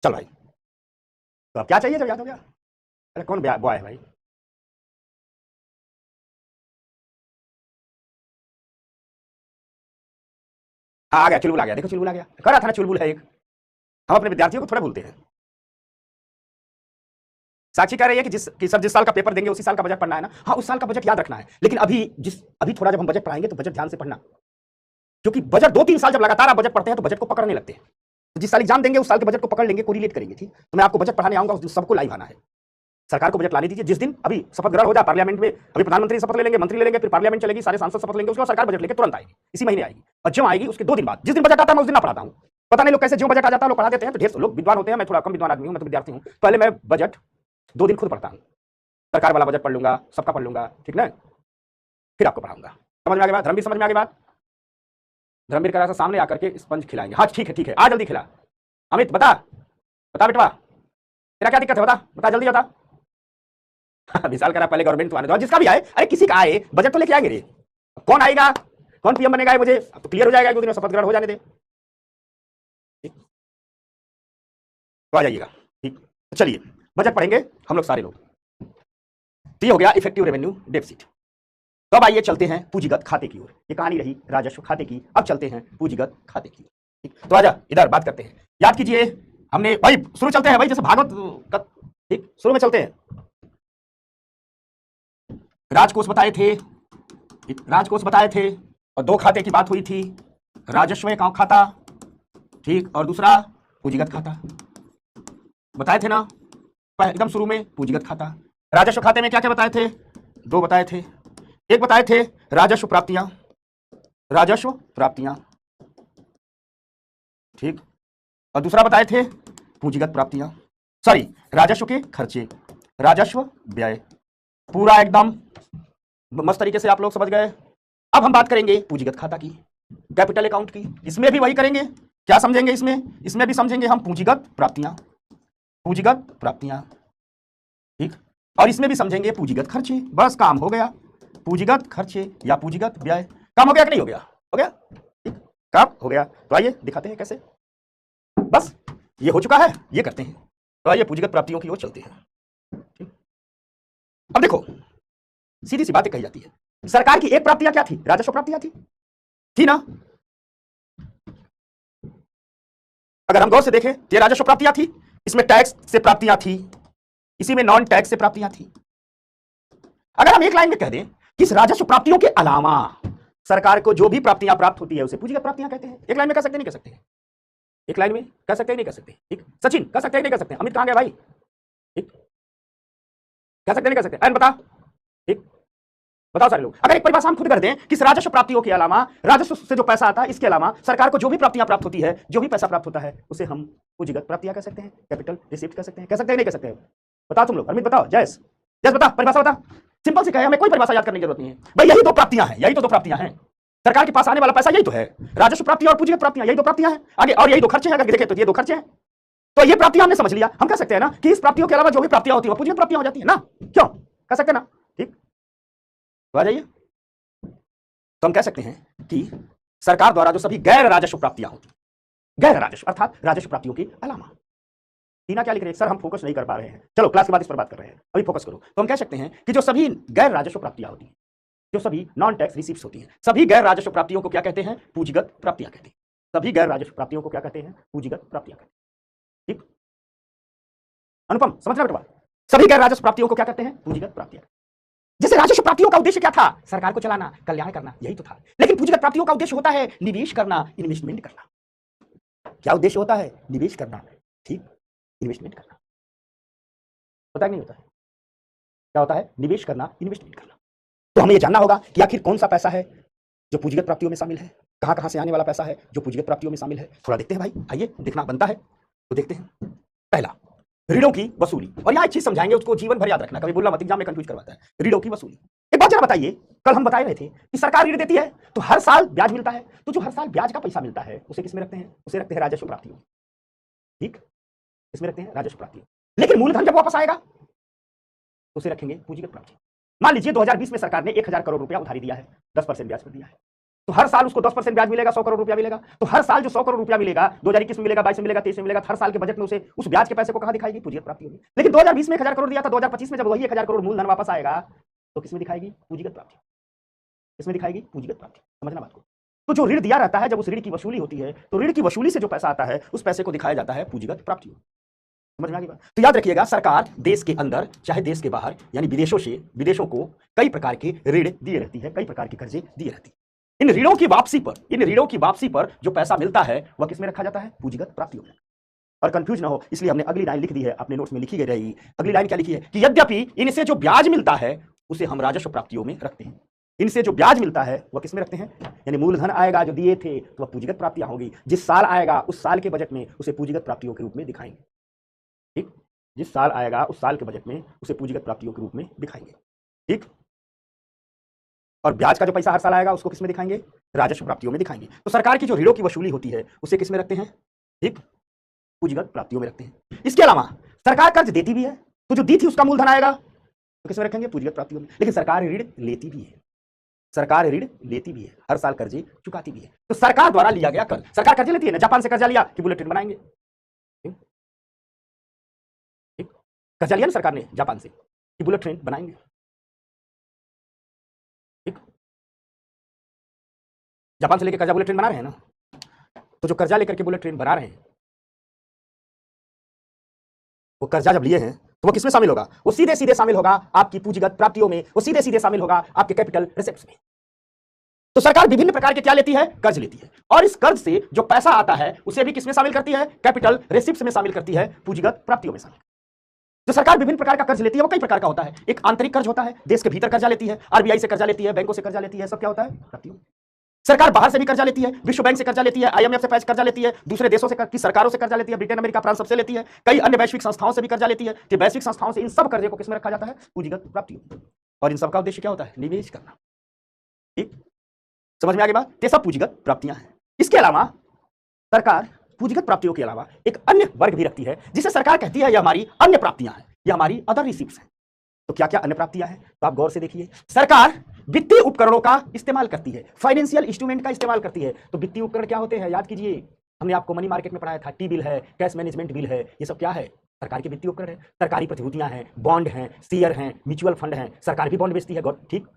चल भाई, तो अब क्या चाहिए जब याद हो गया? अरे कौन बॉय है भाई? हाँ, आ गया, चुलबुल आ गया। देखो चुलबुल आ गया, कह रहा था ना चुलबुल है एक। हम अपने विद्यार्थियों को थोड़ा भूलते हैं। साक्षी कह रही है कि सब जिस साल का पेपर देंगे उसी साल का बजट पढ़ना है ना? हाँ, उस साल का बजट याद रखना है, लेकिन अभी थोड़ा जब हम बजट पढ़ाएंगे तो बजट ध्यान से पढ़ना, क्योंकि बजट 2-3 साल जब लगातार आप बजट पढ़ते हैं तो बजट को पकड़ने लगते हैं। तो जिस साल एग्जाम देंगे उस साल के बजट को पकड़ लेंगे, कोरिलेट करेंगे। ठीक, तो मैं आपको बजट पढ़ाने आऊंगा, उस दिन सबको लाइव आना है। सरकार को बजट लाने दीजिए। जिस दिन अभी शपथ ग्रहण हो जाए पार्लियामेंट में, अभी प्रधानमंत्री शपथ ले लेंगे, मंत्री ले लेंगे, फिर पार्लियामेंट चलेगी, सारे सांसद शपथ लेंगे, उसके बाद सरकार बजट लेके तुरंत आएगी, इसी महीने आएगी। और जब आएगी उसके 2 दिन बाद, जिस दिन बजट आता है मैं उस दिन ना पढ़ाता हूँ। पता नहीं लोग कैसे जो बजट आ जाता है लोग पढ़ा देते हैं, तो ढेर लोग विद्वान होते हैं, मैं थोड़ा कम विद्वान आदमी हूँ, मैं तो विद्यार्थी हूँ। पहले मैं बजट 2 दिन खुद पढ़ता हूँ, सरकार वाला बजट पढ़ लूंगा, सबका पढ़ लूंगा, ठीक ना? फिर आपको पढ़ाऊंगा। समझ में आ गई बात? धर्मवीर, समझ में आ गई बात? धर्मवीर का सामने आकर के स्पंज खिलाएंगे। हाँ ठीक है, ठीक है, आ जल्दी खिला। अमित बता, बता बेटवा, तेरा क्या दिक्कत है? बता बता, जल्दी बता। विशाल करा पहले गवर्नमेंट तो आने दो, जिसका भी आए, अरे किसी का आए बजट तो लेके आएंगे रे। कौन आएगा, कौन पीएम बनेगा, मुझे तो क्लियर हो जाएगा, 2 दिन में शपथ ग्रहण हो जाने दे। ठीक, तो आ जाइएगा। ठीक, चलिए बजट पढ़ेंगे हम लोग सारे लोग। तो ये हो गया इफेक्टिव रेवेन्यू डेफिसिट। तो अब आइए चलते हैं पूंजीगत खाते की ओर। ये कहानी रही राजस्व खाते की, अब चलते हैं पूंजीगत खाते की। ठीक, तो आजा इधर बात करते हैं। याद कीजिए हमने भाई, शुरू चलते हैं भाई, जैसे भागवत। ठीक, शुरू में चलते हैं। राजकोष बताए थे, राजकोष बताए थे, और 2 खाते की बात हुई थी, राजस्व खाता, ठीक, और दूसरा पूंजीगत खाता बताए थे ना, एकदम शुरू में पूंजीगत खाता। राजस्व खाते में क्या क्या बताए थे? 2 बताए थे। एक बताए थे राजस्व प्राप्तियां, राजस्व प्राप्तियां, ठीक, और दूसरा बताए थे पूंजीगत प्राप्तियां, सॉरी राजस्व के खर्चे, राजस्व व्यय। पूरा एकदम मस्त तरीके से आप लोग समझ गए। अब हम बात करेंगे पूंजीगत खाता की, कैपिटल अकाउंट की। इसमें भी वही करेंगे। क्या समझेंगे इसमें भी समझेंगे हम पूंजीगत प्राप्तियां, पूंजीगत प्राप्तियां, ठीक, और इसमें भी समझेंगे पूंजीगत खर्चे। बस काम हो गया, पूंजीगत खर्चे या पूंजीगत व्यय। काम हो गया कि नहीं हो गया? हो गया, ठीक, काम हो गया। तो आइए दिखाते हैं कैसे। बस ये हो चुका है, ये करते हैं। तो आइए पूंजीगत प्राप्तियों की ओर चलते हैं। ठीक, अब देखो सीधी सी बातें कही जाती है, सरकार की एक प्राप्तियां क्या थी? राजस्व प्राप्तियां थी ना? अगर हम गौर से देखें तो ये राजस्व प्राप्तियां थी, इसमें टैक्स से प्राप्तियां थी, इसी में नॉन टैक्स से प्राप्तियां थी। अगर हम एक लाइन में कह दें कि इस राजस्व प्राप्तियों के अलावा सरकार को जो भी प्राप्तियां प्राप्त होती है उसे पूंजीगत प्राप्तियां कहते हैं। एक लाइन में कह सकते नहीं कह सकते? एक लाइन में कह सकते नहीं कह सकते? ठीक, सचिन कह सकते नहीं कह सकते? अमित कहां गए भाई? ठीक, कह सकते नहीं कह सकते? एन बता, ठीक, बताओ सारे लोग। अगर एक परिभाषा हम खुद कर दें कि इस राजस्व प्राप्तियों के अलावा, राजस्व से जो पैसा आता है इसके अलावा सरकार को जो भी प्राप्तियां प्राप्त होती है, जो भी पैसा प्राप्त होता है उसे हम पूंजीगत प्राप्तियां कह सकते हैं, कैपिटल रिसीप्ट कह सकते हैं। कह सकते हैं नहीं कह सकते? बताओ तुम लोग। अमित बताओ, जयस जयस बता, परिभाषा बता। सिंपल से कहे, हमें कोई परिभाषा याद करने की जरूरत नहीं है भाई, यही दो प्राप्तियां हैं, यही तो दो प्राप्तियां हैं। सरकार के पास आने वाला पैसा यही तो है, राजस्व प्राप्तियां और पूंजीगत प्राप्तियां, यही दो प्राप्तियां हैं आगे, और यही दो खर्चे हैं। अगर देखें तो ये दो खर्चे हैं, तो ये प्राप्तियां हमने समझ लिया। हम कह सकते हैं ना कि इस प्राप्तियों के अलावा जो भी प्राप्तियां होती है वो पूंजीगत प्राप्तियां हो जाती है ना? क्यों कह सकते हैं ना? ठीक, तो आ जाइए। तो हम कह सकते हैं कि सरकार द्वारा जो सभी गैर राजस्व प्राप्तियां होती, गैर राजस्व अर्थात राजस्व प्राप्तियों के अलावा, टीना क्या लिख रहे हैं? सर हम फोकस नहीं कर पा रहे हैं, चलो क्लास के बाद इस पर बात कर रहे हैं, अभी फोकस करो। तो हम कह सकते हैं कि जो सभी गैर राजस्व प्राप्तियां होती हैं, जो सभी नॉन टैक्स रिसीप्ट्स होती हैं, सभी गैर राजस्व प्राप्तियों को क्या कहते हैं? पूंजीगत प्राप्तियां कहते हैं। सभी गैर राजस्व प्राप्तियों को क्या कहते हैं? पूंजीगत प्राप्तियां कहते हैं। ठीक, अनुपम समझना बेटा, सभी गैर राजस्व प्राप्तियों को क्या कहते हैं? पूंजीगत प्राप्तियां। जैसे राजस्व प्राप्तियों का उद्देश्य क्या था? सरकार को चलाना, कल्याण करना, यही तो था। लेकिन पूंजीगत प्राप्तियों का उद्देश्य होता है निवेश करना, इन्वेस्टमेंट करना। क्या उद्देश्य होता है? निवेश करना, ठीक, इन्वेस्टमेंट करना। पता नहीं होता है क्या होता है? निवेश करना, इन्वेस्टमेंट करना। तो हमें यह जानना होगा कि आखिर कौन सा पैसा है जो पूंजीगत प्राप्तियों में शामिल है, कहां कहां से आने वाला पैसा है जो पूंजीगत प्राप्तियों में शामिल है। थोड़ा देखते हैं भाई, आइए, देखना बनता है तो देखते हैं। पहला, ऋणों की वसूली। और यहां एक चीज समझाएंगे, उसको जीवन भर याद रखना, कभी बोलना मत, एग्जाम में कंफ्यूज करवाता है। ऋणों की वसूली, एक बात जरा बताइए, कल हम बता रहे थे कि सरकार ऋण देती है तो हर साल ब्याज मिलता है, तो जो हर साल ब्याज का पैसा मिलता है उसे किसमें रखते हैं? उसे रखते हैं राजस्व प्राप्तियों। ठीक, इसमें रखते हैं राजस्व प्राप्तियों। लेकिन मूलधन जब वापस आएगा तो उसे रखेंगे पूंजीगत प्राप्ति। मान लीजिए 2020 में सरकार ने 1000 करोड़ रुपया उधारी दिया है, 10% ब्याज पर दिया है, तो हर साल उसको 10% ब्याज मिलेगा, 100 करोड़ रुपया मिलेगा। तो हर साल जो 100 करोड़ रुपया मिलेगा, 2021 में मिलेगा, 22 में मिलेगा, 23 में मिलेगा, हर साल के बजट में उसे उस ब्याज के पैसे को कहां दिखाएगी? पूंजीगत प्राप्ति होगी। लेकिन 2020 में 1000 करोड़ दिया था, 2025 में जब वही 1000 करोड़ मूलधन वापस आएगा तो किसमें दिखाएगी? पूंजीगत प्राप्ति। किसमें दिखाएगी? पूंजीगत प्राप्ति। समझना बात को। तो जो ऋण दिया रहता है, जब उस ऋण की वसूली होती है तो ऋण की वसूली से जो पैसा आता है उस पैसे को दिखाया जाता है पूंजीगत प्राप्ति। समझ में आ गई बात? तो याद रखिएगा, सरकार देश के अंदर चाहे देश के बाहर यानी विदेशों को कई प्रकार के ऋण दिए रहती है, कई प्रकार के कर्जे दिए रहती है। इन ऋणों की वापसी पर जो पैसा मिलता है वह किसमें रखा जाता है? पूंजीगत प्राप्तियों में। और कंफ्यूज ना हो इसलिए हमने अगली लाइन लिख दी है, अपने नोट्स में लिखी गई रहेगी। अगली लाइन क्या लिखी है कि यद्यपि इनसे जो ब्याज मिलता है उसे हम राजस्व प्राप्तियों में रखते हैं। इनसे जो ब्याज मिलता है वह किसमें रखते हैं? यानी मूलधन आएगा जो दिए थे तो वह पूंजीगत प्राप्तियां होगी। जिस साल आएगा उस साल के बजट में उसे पूंजीगत प्राप्तियों के रूप में दिखाएंगे। ठीक, जिस साल आएगा उस साल के बजट में उसे पूंजीगत प्राप्तियों के रूप में दिखाएंगे। ठीक, और ब्याज का जो पैसा हर साल आएगा उसको किसमें दिखाएंगे? राजस्व प्राप्तियों में दिखाएंगे। तो सरकार की जो ऋणों की वसूली होती है उसे किसमें रखते हैं? ठीक, पूंजीगत प्राप्तियों में रखते हैं। इसके अलावा सरकार कर्ज देती भी है, तो जो दी थी उसका मूलधन आएगा तो किसमें रखेंगे? पूंजीगत प्राप्तियों में। लेकिन सरकार ऋण लेती भी है, सरकार ऋण लेती भी है, हर साल कर्जे चुकाती भी है। तो सरकार द्वारा लिया गया कर्ज, सरकार कर्जे लेती है ना, जापान से कर्जा लिया कि बुलेट ट्रेन बनाएंगे। ठीक, कर्जा लिया ना सरकार ने जापान से कि बुलेट ट्रेन बनाएंगे। ठीक, जापान से लेकर कर्जा बुलेट ट्रेन बना रहे हैं ना, तो जो कर्जा लेकर के बुलेट ट्रेन बना रहे हैं वो कर्जा जब लिए हैं तो वो किसमें शामिल होगा? वो सीधे सीधे शामिल होगा आपकी पूंजीगत प्राप्तियों में, वो सीधे सीधे शामिल होगा आपके कैपिटल रिसिप्ट्स में। तो सरकार विभिन्न प्रकार के क्या लेती है? कर्ज लेती है, और इस कर्ज से जो पैसा आता है उसे भी किसमें शामिल करती है? कैपिटल रिसिप्ट्स में शामिल करती है, पूंजीगत प्राप्तियों में शामिल। जो सरकार विभिन्न प्रकार का कर्ज लेती है वो कई प्रकार का होता है। एक आंतरिक कर्ज होता है, देश के भीतर कर्जा लेती है, आरबीआई से कर्जा लेती है, बैंकों से कर्जा लेती है, सब क्या होता है? प्राप्तियों। सरकार बाहर से भी कर्जा लेती है, विश्व बैंक से कर्जा लेती है, आईएमएफ से कर्जा लेती है, दूसरे देशों से की सरकारों से कर्जा लेती है, ब्रिटेन अमेरिका फ्रांस सबसे लेती है, कई अन्य वैश्विक संस्थाओं से भी कर्जा लेती है। कि वैश्विक संस्थाओं से इन सब कर्जे को किसमें रखा जाता है? पूंजीगत प्राप्तियों। और इन सब का उद्देश्य क्या होता है? निवेश करना। ठीक, समझ में आ गई बात? ये सब पूंजीगत प्राप्तियां हैं। इसके अलावा सरकार पूंजीगत प्राप्तियों के अलावा एक अन्य वर्ग भी रखती है जिसे सरकार कहती है यह हमारी अन्य प्राप्तियां हैं, यह हमारी अदर रिसीप्ट्स हैं। तो क्या क्या अन्य प्राप्तियां हैं? तो आप गौर से देखिए, सरकार वित्तीय उपकरणों का इस्तेमाल करती है, फाइनेंशियल इंस्ट्रूमेंट का इस्तेमाल करती है। तो वित्तीय उपकरण क्या होते हैं? याद कीजिए, हमने आपको मनी मार्केट में पढ़ाया था, टी बिल है, कैश मैनेजमेंट बिल है, ये सब क्या है? सरकार के वित्तीय उपकरण है। सरकारी प्रतिभूतियां हैं, बॉन्ड हैं, शेयर हैं, म्यूचुअल फंड हैं, सरकार भी बॉन्ड बेचती है। ठीक,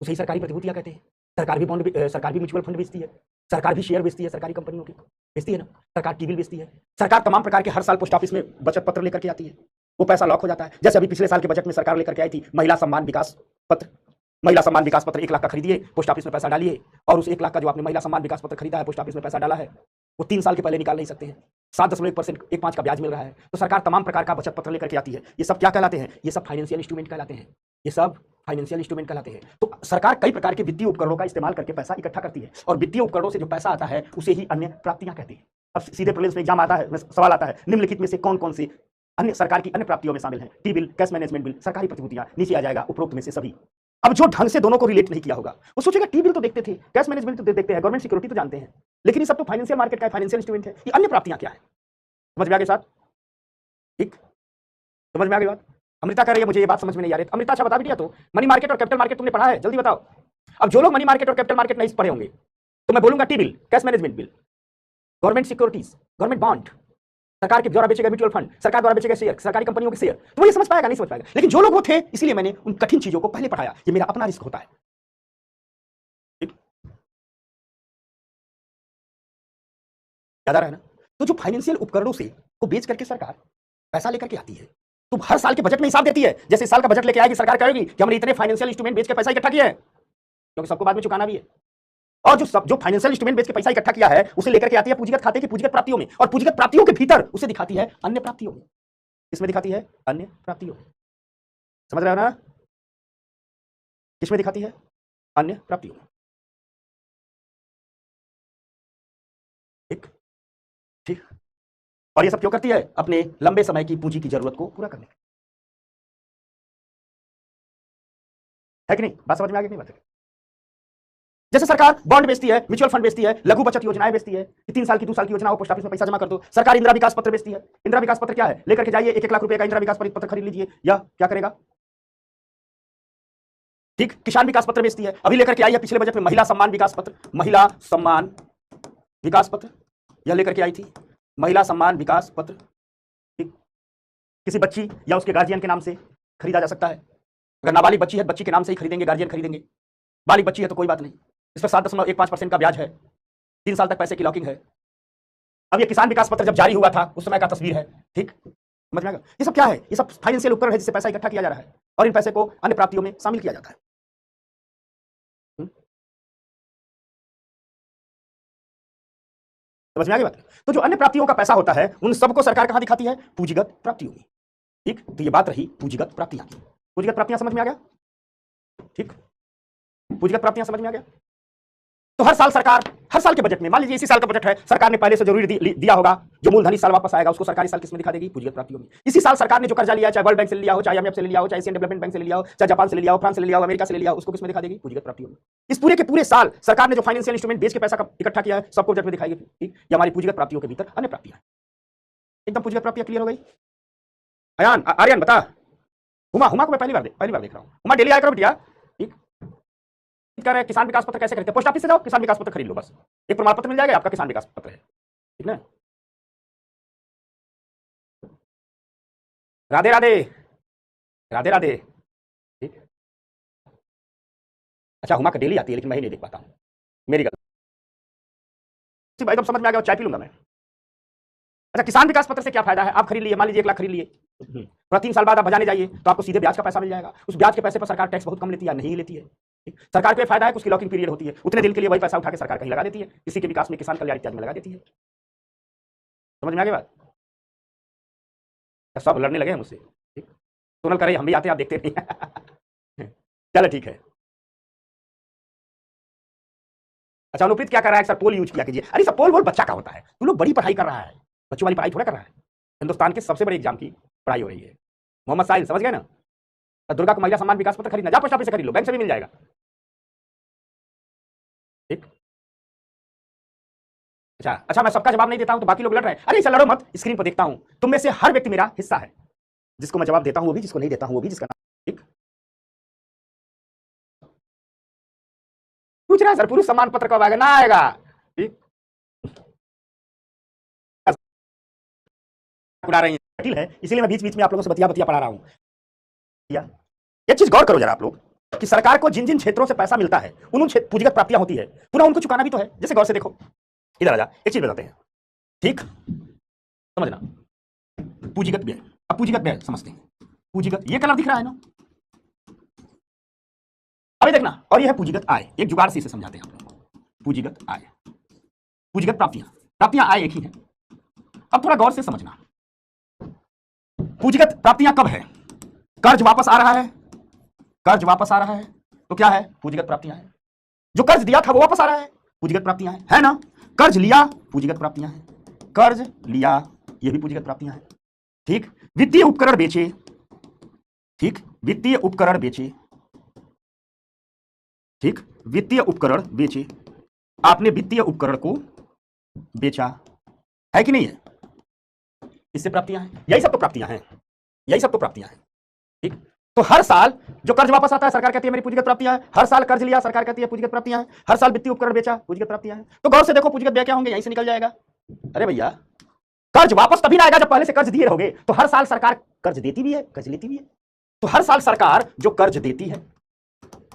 उसे ही सरकारी प्रतिभूतियां कहते हैं। सरकार भी बॉन्ड, सरकार भी म्यूचुअल फंड बेचती है, सरकार भी शेयर बेचती है, सरकारी कंपनियों की बेचती है ना, सरकार टी-बिल बेचती है, सरकार तमाम प्रकार के हर साल पोस्ट ऑफिस में बचत पत्र लेकर के आती है, वो पैसा लॉक हो जाता है। जैसे अभी पिछले साल के बजट में सरकार लेकर के आई थी महिला सम्मान विकास पत्र। महिला सम्मान विकास पत्र 1 लाख का खरीदिए, पोस्ट ऑफिस में पैसा डालिए, और उस 1 लाख का जो आपने महिला सम्मान विकास पत्र खरीदा है, पोस्ट ऑफिस में पैसा डाला है, वो 3 साल के पहले निकाल नहीं सकते हैं। 7.1% 1.5 का ब्याज मिल रहा है। तो सरकार तमाम प्रकार का बचत पत्र लेकर के आती है। ये सब क्या कहलाते हैं? ये सब फाइनेंशियल इंस्ट्रूमेंट कहलाते हैं। ये सब फाइनेंशियल इंस्ट्रूमेंट कहलाते हैं। तो सरकार कई प्रकार के वित्तीय उपकरणों का इस्तेमाल करके पैसा इकट्ठा करती है, और वित्तीय उपकरणों से जो पैसा आता है उसे ही अन्य प्राप्तियां कहते हैं। अब सीधे प्रीलिम्स में एग्जाम आता है, सवाल आता है, निम्नलिखित में से कौन कौन सी अन्य सरकार की अन्य प्राप्तियों में शामिल है? T bill, cash management bill, सरकारी प्रतिभूतियां, नीचे आ जाएगा उपरोक्त में से सभी। अब जो ढंग से दोनों को रिलेट नहीं किया होगा वो सोचेगा टी बिल तो देखते थे, कैश मैनेजमेंट तो देखते हैं, गवर्नमेंट सिक्योरिटी तो जानते हैं, लेकिन ये सब तो फाइनेंशियल मार्केट का है, फाइनेंशियल इंस्ट्रूमेंट है, ये अन्य प्राप्तियां क्या है? समझ में आ गई साथ? ठीक, समझ में आ गई बात? अमृता कह रही है मुझे ये बात समझ में नहीं आ रही। अमृता अच्छा बता भी दिया। तो मनी मार्केट और कैपिटल मार्केट तुमने पढ़ा है? जल्दी बताओ। अब जो लोग मनी मार्केट और कैपिटल मार्केट नहीं पढ़े होंगे तो मैं बोलूंगा T bill, cash management bill, government securities, government bond, सरकार के द्वारा बेचे गए म्यूचुअल फंड, सरकार द्वारा बेचे गए शेयर, सरकारी कंपनियों के शेयर, तो वो ये समझ पाएगा? नहीं समझ पाएगा। लेकिन जो लोग वो थे, इसलिए मैंने उन कठिन चीजों को पहले पढ़ाया। ये मेरा अपना रिस्क होता है। याद आ रहा है ना? तो जो फाइनेंशियल उपकरणों से को बेच करके सरकार पैसा लेकर के आती है, तो हर साल के बजट में हिसाब देती है। जैसे इस साल का बजट लेके आएगी सरकार, कहेगी कि हमने इतने फाइनेंशियल इंस्ट्रूमेंट बेच के पैसा इकट्ठा किया है, क्योंकि सबको बाद में चुकाना भी है। और जो फाइनेंशियल इंस्ट्रूमेंट बेच के पैसा इकट्ठा किया है उसे लेकर के आती है पूंजीगत खाते की पूंजीगत प्राप्तियों में, और पूंजीगत प्राप्तियों के भीतर उसे दिखाती है अन्य प्राप्तियों में। किसमें दिखाती है? अन्य प्राप्तियों में। समझ रहे हो ना? किसमें दिखाती है? अन्य प्राप्तियों में। ठीक ठीक। और ये सब क्यों करती है? अपने लंबे समय की पूंजी की जरूरत को पूरा करने, है कि नहीं? बात समझ में आ गई? नहीं बात है? जैसे सरकार बॉन्ड बेचती है, म्यूचुअल फंड बेचती है, लघु बचत योजनाएं बेचती है कि 3 साल की 2 साल की योजना हो, पोस्ट ऑफिस में पैसा जमा कर दो। सरकार इंदिरा विकास पत्र बेचती है। इंदिरा विकास पत्र क्या है? लेकर के जाइए 1-1 लाख रुपए का इंदिरा विकास पत्र खरीद लीजिए। या क्या करेगा? ठीक। किसान विकास पत्र बेचती है। अभी लेकर के आई है पिछले बजट में महिला सम्मान विकास पत्र, महिला सम्मान विकास पत्र यह लेकर के आई थी, महिला सम्मान विकास पत्र। ठीक। किसी बच्ची या उसके गार्जियन के नाम से खरीदा जा सकता है। अगर नाबालिग बच्ची है, बच्ची के नाम से ही खरीदेंगे, गार्जियन खरीदेंगे। बालिग बच्ची है तो कोई बात नहीं। इस पर 7.15% का ब्याज है, 3 साल तक पैसे की लॉकिंग है। अब ये किसान विकास पत्र जब जारी हुआ था उस समय का तस्वीर है। ठीक, समझ में आ गया? ये सब क्या है? ये सब फाइनेंशियल उपकरण है जिससे पैसा इकट्ठा किया जा रहा है, और इन पैसे को अन्य प्राप्तियों में शामिल किया जाता है। समझ में आ गई बात? तो जो अन्य प्राप्तियों का पैसा होता है उन सबको सरकार कहां दिखाती है? पूंजीगत प्राप्तियों में। ठीक, तो ये बात रही पूंजीगत प्राप्तियां की। पूंजीगत प्राप्तियां समझ में आ गया? ठीक, पूंजीगत प्राप्तियां समझ में आ गया? तो हर साल सरकार, हर साल के बजट में, मान लीजिए इसी साल का बजट है, सरकार ने पहले से जरूरी दिया होगा, जो मूलधन इस साल वापस आएगा उसको सरकारी साल किसमें दिखा देगी? पूंजीगत प्राप्तियों में। इसी साल सरकार ने जो कर्जा लिया, चाहे वर्ल्ड बैंक से लिया हो, चाहे IMF से लिया हो, चाहे एशियन डेवलपमेंट बैंक से लिया हो, चाहे जापान से लिया हो, फ्रांस से लिया हो, अमेरिका से लिया हो, उसको किसमें दिखा देगी? पूंजीगत प्राप्तियों में। इस पूरे के पूरे साल सरकार ने जो फाइनेंशियल इंस्ट्रूमेंट बेच के पैसा इकट्ठा किया है सबको बजट में दिखाएगी। ठीक, ये हमारी पूंजीगत प्राप्तियों के भीतर अन्य प्राप्तियां। एकदम पूंजीगत प्राप्तियां क्लियर हो गई? अयान, आर्यन बता। हुमा को मैं पहली बार देख रहा हूं। हुमा डेली आया करो बिटिया। ठीक, कह रहे हैं किसान विकास पत्र कैसे खरीदते? पोस्ट ऑफिस से जाओ, किसान विकास पत्र खरीद लो, बस एक प्रमाण पत्र मिल जाएगा, आपका किसान विकास पत्र है। ठीक ना? राधे राधे, राधे राधे। ठीक, अच्छा हुमा का डेली आती है लेकिन मैं ही नहीं देख पाता हूं, मेरी गलती। एकदम समझ में आ गया, चाय पी लूंगा मैं। अच्छा, किसान विकास पत्र से क्या फायदा है? आप खरीद लिए, मान लीजिए 1 लाख खरीद लिए, और 3 साल बाद आप बजाने जाइए तो आपको सीधे ब्याज का पैसा मिल जाएगा। उस ब्याज के पैसे पर सरकार टैक्स बहुत कम लेती है, नहीं लेती है। सरकार को यह फायदा है कि उसकी लॉकिंग पीरियड होती है, उतने दिन के लिए वही पैसा उठा के सरकार कहीं लगा देती है, किसी के विकास में, किसान कल्याण इत्यादि में लगा देती है। समझ में आ गई बात? सब लड़ने लगे हैं मुझसे। ठीक, सोनल करे हम भी आते हैं, आप देखते नहीं। चलो ठीक है। अच्छा, अनुप्रीत क्या कर रहा है? सर पोल यूज किया कीजिए। अरे सर पोल वोल बच्चा का होता है, तू लोग बड़ी पढ़ाई कर रहा है, बच्चों वाली पढ़ाई थोड़ा कर रहा है। हिंदुस्तान के सबसे बड़े एग्जाम की पढ़ाई हो रही है। मोहम्मद साहिल, समझ गए ना? दुर्गा को महिला सम्मान विकास पत्र खरीदना, जा पोस्ट ऑफिस से खरीद लो, बैंक से भी मिल जाएगा। ठीक, अच्छा मैं सबका जवाब नहीं देता हूं तो बाकी लोग लड़ रहे हैं। अरे इसे लड़ो मत, स्क्रीन पर देखता हूं, तुम में से हर व्यक्ति मेरा हिस्सा है, जिसको मैं जवाब देता हूं वो भी, जिसको नहीं देता हूं वो भी, जिसका। ठीक, पूछ रहा है सर पुरुष सम्मान पत्र कब आएगा? ना आएगा। ठीक, उड़ा रही है, इसलिए मैं बीच बीच में आप लोगों से बतिया पढ़ा रहा हूं। ये चीज गौर करो जरा आप लोग। कि सरकार को जिन जिन क्षेत्रों से पैसा मिलता है उन पूंजीगत प्राप्तियां होती है, पुनः उनको चुकाना भी तो है। जैसे गौर से देखो, इधर आ जा, एक चीज बताते हैं, ठीक, समझना, पूंजीगत व्यय। अब पूंजीगत व्यय समझते हैं, पूंजीगत, ये कलर दिख रहा है ना, अभी देखना, और ये है पूंजीगत आय। एक जुगाड़ से इसे समझाते हैं हम लोग, पूंजीगत आय, पूंजीगत प्राप्तियां, प्राप्तियां आय एक ही है। अब थोड़ा गौर से समझना, पूंजीगत प्राप्तियां कब है? कर्ज वापस आ रहा है, कर्ज वापस आ रहा है तो क्या है? पूंजीगत प्राप्तियां है। जो कर्ज दिया था वो वापस आ रहा है, पूंजीगत प्राप्तियां है ना? कर्ज लिया, पूंजीगत प्राप्तियां है, कर्ज लिया, ये भी पूंजीगत प्राप्तियां है। ठीक, वित्तीय उपकरण बेचे, ठीक, वित्तीय उपकरण बेचे, ठीक, वित्तीय उपकरण बेचे, आपने वित्तीय उपकरण को बेचा, है कि नहीं है? इससे प्राप्तियां हैं, यही सब तो प्राप्तियां हैं, यही सब तो प्राप्तियां हैं। ठीक, तो हर साल जो कर्ज वापस आता है सरकार कहती है मेरी पूंजीगत प्राप्तियां हैं, हर साल कर्ज लिया सरकार कहती है पूंजीगत प्राप्तियां हैं, हर साल वित्तीय उपकरण बेचा, पूंजीगत प्राप्तियां हैं। तो गौर से देखो पूंजीगत व्यय क्या होंगे, यहीं से निकल जाएगा। अरे भैया, कर्ज वापस तभी ना आएगा जब पहले से कर्ज दिए रहोगे। तो हर साल सरकार कर्ज देती भी है, कर्ज लेती भी है। तो हर साल सरकार जो कर्ज देती है,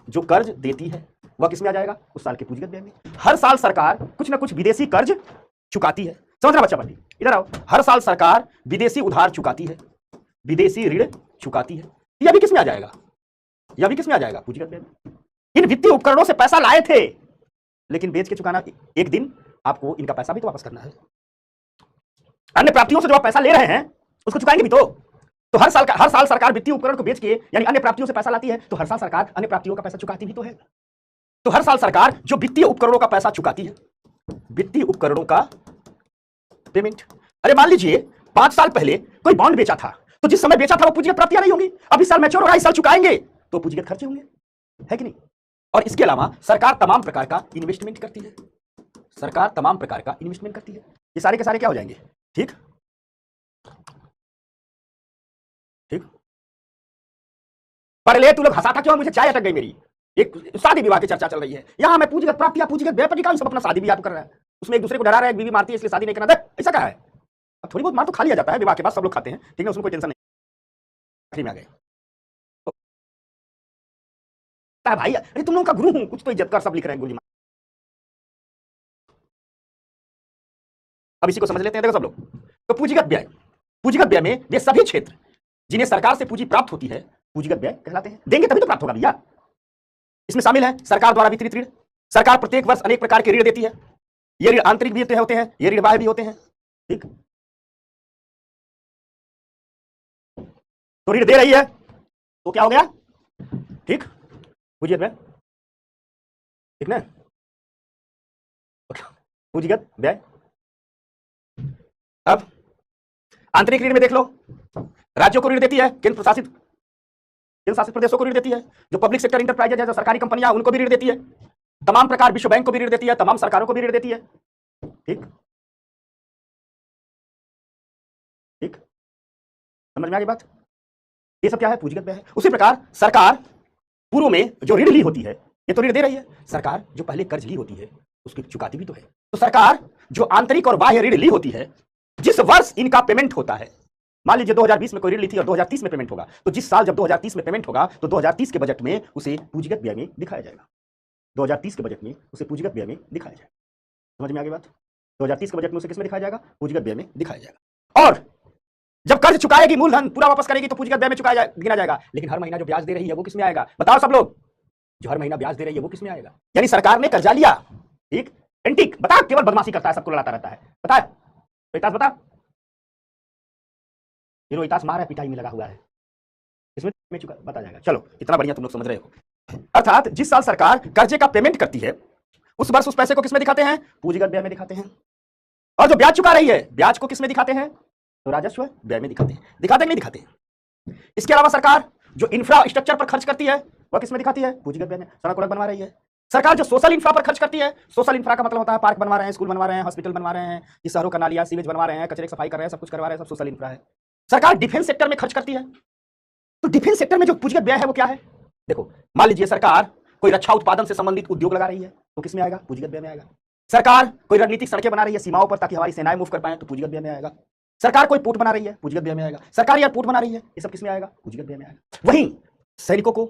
जो कर्ज देती है वह किसमें आ जाएगा? उस साल के पूंजीगत व्यय में। हर साल सरकार कुछ ना कुछ विदेशी कर्ज चुकाती है, समझ रहा बच्चा पार्टी, इधर आओ। हर साल सरकार विदेशी उधार चुकाती है, विदेशी ऋण चुकाती है, यह भी किसमें आ जाएगा? यह भी किसमें आ जाएगा? पूंजीगत व्यय में। इन वित्तीय उपकरणों से पैसा लाए थे, लेकिन बेच के चुकाना, एक दिन आपको इनका पैसा भी तो वापस करना है। अन्य प्राप्तियों से जो आप पैसा ले रहे हैं उसको चुकाएंगे भी तो हर साल सरकार वित्तीय उपकरण को बेच के यानी अन्य प्राप्तियों से पैसा लाती है, तो हर साल सरकार अन्य प्राप्तियों का पैसा चुकाती भी तो है। तो हर साल सरकार जो वित्तीय उपकरणों का पैसा चुकाती है, वित्तीय उपकरणों का पेमेंट। अरे मान लीजिए 5 साल पहले कोई बॉन्ड बेचा था, तो जिस समय बेचा था वो पूंजीगत प्राप्तियां नहीं होंगी। अब इस साल मैच्योर होगा, इस साल चुकाएंगे तो पूंजीगत खर्चे होंगे, है कि नहीं? और इसके अलावा सरकार तमाम प्रकार का इन्वेस्टमेंट करती है, सरकार तमाम प्रकार का इन्वेस्टमेंट करती है। ये सारे के सारे क्या हो जाएंगे? ठीक ठीक, पढ़ तू लोग हंसाता क्यों? मुझे चाय अटक गई मेरी। एक शादी विवाह की चर्चा चल रही है, यहां मैं पूंजीगत प्राप्तियां, पूंजीगत व्यय पर निकाल, सब अपना शादी विवाह कर रहा है, उसमें एक दूसरे को डरा रहा है, बीवी मारती है इसलिए शादी नहीं करना। देख ऐसा क्या है? अब थोड़ी बहुत मार तो खा लिया जाता है, विवाह के बाद सब लोग खाते हैं, ठीक है, उसमें कोई टेंशन नहीं। आखिरी में आ गए तो भाई, अरे तुम लोगों का गुरु हूं, कुछ तो इज्जत कर, सब लिख रहे हैं गोली मार। अब इसी को समझ लेते हैं, देखो सब लोग। तो पूंजीगत व्यय, पूंजीगत व्यय में वे सभी क्षेत्र जिन्हें सरकार से पूंजी प्राप्त होती है पूंजीगत व्यय कहलाते हैं। देंगे तभी तो प्राप्त होगा भैया। इसमें शामिल है सरकार द्वारा वितरित ऋण, सरकार प्रत्येक वर्ष अनेक प्रकार के ऋण देती है। ये ऋण आंतरिक भी होते हैं, ये ऋण बाह्य भी होते हैं। ठीक, तो ऋण दे रही है तो क्या हो गया? ठीक, पूंजीगत व्यय, ठीक ना? पूंजीगत व्यय। अब आंतरिक ऋण में देख लो, राज्यों को ऋण देती है, केंद्र शासित प्रदेशों को ऋण देती है, जो पब्लिक सेक्टर इंटरप्राइजेज है, जो सरकारी कंपनियां, उनको भी ऋण देती है, तमाम प्रकार विश्व बैंक को भी ऋण देती है, तमाम सरकारों को भी ऋण देती है। ठीक ठीक, समझ में आ गई बात? ये सब क्या है? पूंजीगत व्यय है। उसी प्रकार सरकार पूर्व में जो ऋण ली होती है, ये तो ऋण दे रही है, सरकार जो पहले कर्ज ली होती है उसकी चुकाती भी तो है। तो सरकार जो आंतरिक और बाह्य ऋण ली होती है, जिस वर्ष इनका पेमेंट होता है, मान लीजिए 2020 में कोई ऋण ली थी और 2030 में पेमेंट होगा, तो जिस साल जब 2030 में पेमेंट होगा तो 2030 के बजट में उसे पूंजीगत व्यय में दिखाया जाएगा। 2030 के बजट में उसे पूंजीगत व्यय में दिखाया जाएगा। समझ में आ गई बात? 2030 के बजट में उसे किसमें दिखाया जाएगा? पूंजीगत व्यय में दिखाया जाएगा। और जब कर्ज चुकाएगी, मूलधन पूरा वापस करेगी तो पूंजीगत व्यय में गिना जाएगा। लेकिन हर महीना जो ब्याज दे रही है वो किसमें आएगा? बताओ सब लोग, जो हर महीना ब्याज दे रही है वो किसमें आएगा? यानी सरकार ने कर्जा लिया, ठीक, एंटिक, बता, केवल बदमाशी करता है, सबको लड़ाता रहता है, बता रोहितास, बता। ये रोहितास मार है, पिटाई में लगा हुआ है, इसमें में चुका बता जाएगा। चलो, इतना बढ़िया तुम लोग समझ रहे हो। अर्थात जिस साल सरकार कर्जे का पेमेंट करती है उस वर्ष उस पैसे को किसमें दिखाते हैं? पूंजीगत व्यय में दिखाते हैं। और जो ब्याज चुका रही है, ब्याज को किसमें दिखाते हैं? तो राजस्व व्यय में दिखाते हैं। दिखाते नहीं दिखाते? इसके अलावा सरकार जो इंफ्रास्ट्रक्चर पर खर्च करती है वह किसमें दिखाती है? पूंजीगत व्यय में। सड़क वड़क बनवा रही है। सरकार जो सोशल इंफ्रा पर खर्च करती है, सोशल इंफ्रा का मतलब होता है पार्क बनवा रहे हैं, स्कूल बनवा रहे हैं, हॉस्पिटल बनवा रहे हैं, ये शहरों का नालियां सीवेज बनवा रहे हैं, कचरे की सफाई कर रहे हैं, सब कुछ करवा रहे हैं, सब सोशल इंफ्रा है। सरकार डिफेंस सेक्टर में खर्च करती है, तो डिफेंस सेक्टर में जो पूंजीगत व्यय है वो क्या है? देखो, मान लीजिए सरकार कोई रक्षा उत्पादन से संबंधित उद्योग लगा रही है तो किसमें आएगा? पूंजीगत व्यय में आएगा। सरकार कोई रणनीतिक सड़कें बना रही है सीमाओं पर ताकि हमारी सेनाएं मूव कर पाए तो पूंजीगत व्यय में आएगा। सरकार कोई पोर्ट बना रही है, पूंजीगत व्यय में आएगा। सरकार एयरपोर्ट बना रही है, ये सब किसमें आएगा? पूंजीगत व्यय में आएगा। वहीं सैनिकों को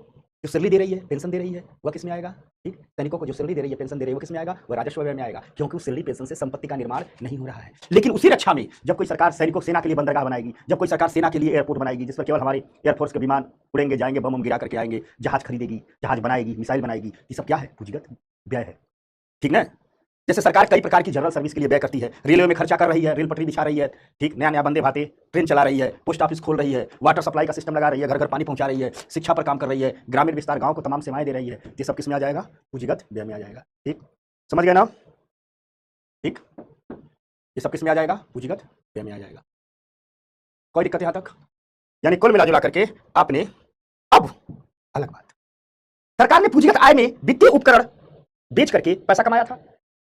जो सैलरी दे रही है, पेंशन दे रही है, वह किस में आएगा? ठीक, सैनिकों को जो सैलरी दे रही है, पेंशन दे रही है, वो किस में आएगा? वह राजस्व व्यय में आएगा, क्योंकि उस सैलरी पेंशन से संपत्ति का निर्माण नहीं हो रहा है। लेकिन उसी रक्षा में जब कोई सरकार सैनिकों सेना के लिए बंदरगाह बनाएगी, जब कोई सरकार सेना के लिए एयरपोर्ट बनाएगी जिस पर केवल हमारे एयरफोर्स के विमान उड़ेंगे जाएंगे, बम गिरा करके आएंगे, जहाज खरीदेगी, जहाज बनाएगी, मिसाइल बनाएगी, ये सब क्या है? पूंजीगत व्यय है। ठीक ना? जैसे सरकार कई प्रकार की जनरल सर्विस के लिए व्यय करती है, रेलवे में खर्चा कर रही है, रेल पटरी बिछा रही है, ठीक, नया नया बंदे भाते ट्रेन चला रही है, पोस्ट ऑफिस खोल रही है, वाटर सप्लाई का सिस्टम लगा रही है, घर घर पानी पहुंचा रही है, शिक्षा पर काम कर रही है, ग्रामीण विस्तार गांव को तमाम सेवाएं दे रही है, ये सब किस में आ जाएगा? पूंजीगत व्यय में आ जाएगा। ठीक, समझ गए ना? ठीक, ये सब किस में आ जाएगा? पूंजीगत व्यय में आ जाएगा। कोई दिक्कत यहां तक? यानी कुल मिला जुला करके आपने अब अलग बात, सरकार ने पूंजीगत आय में वित्तीय उपकरण बेच करके पैसा कमाया था,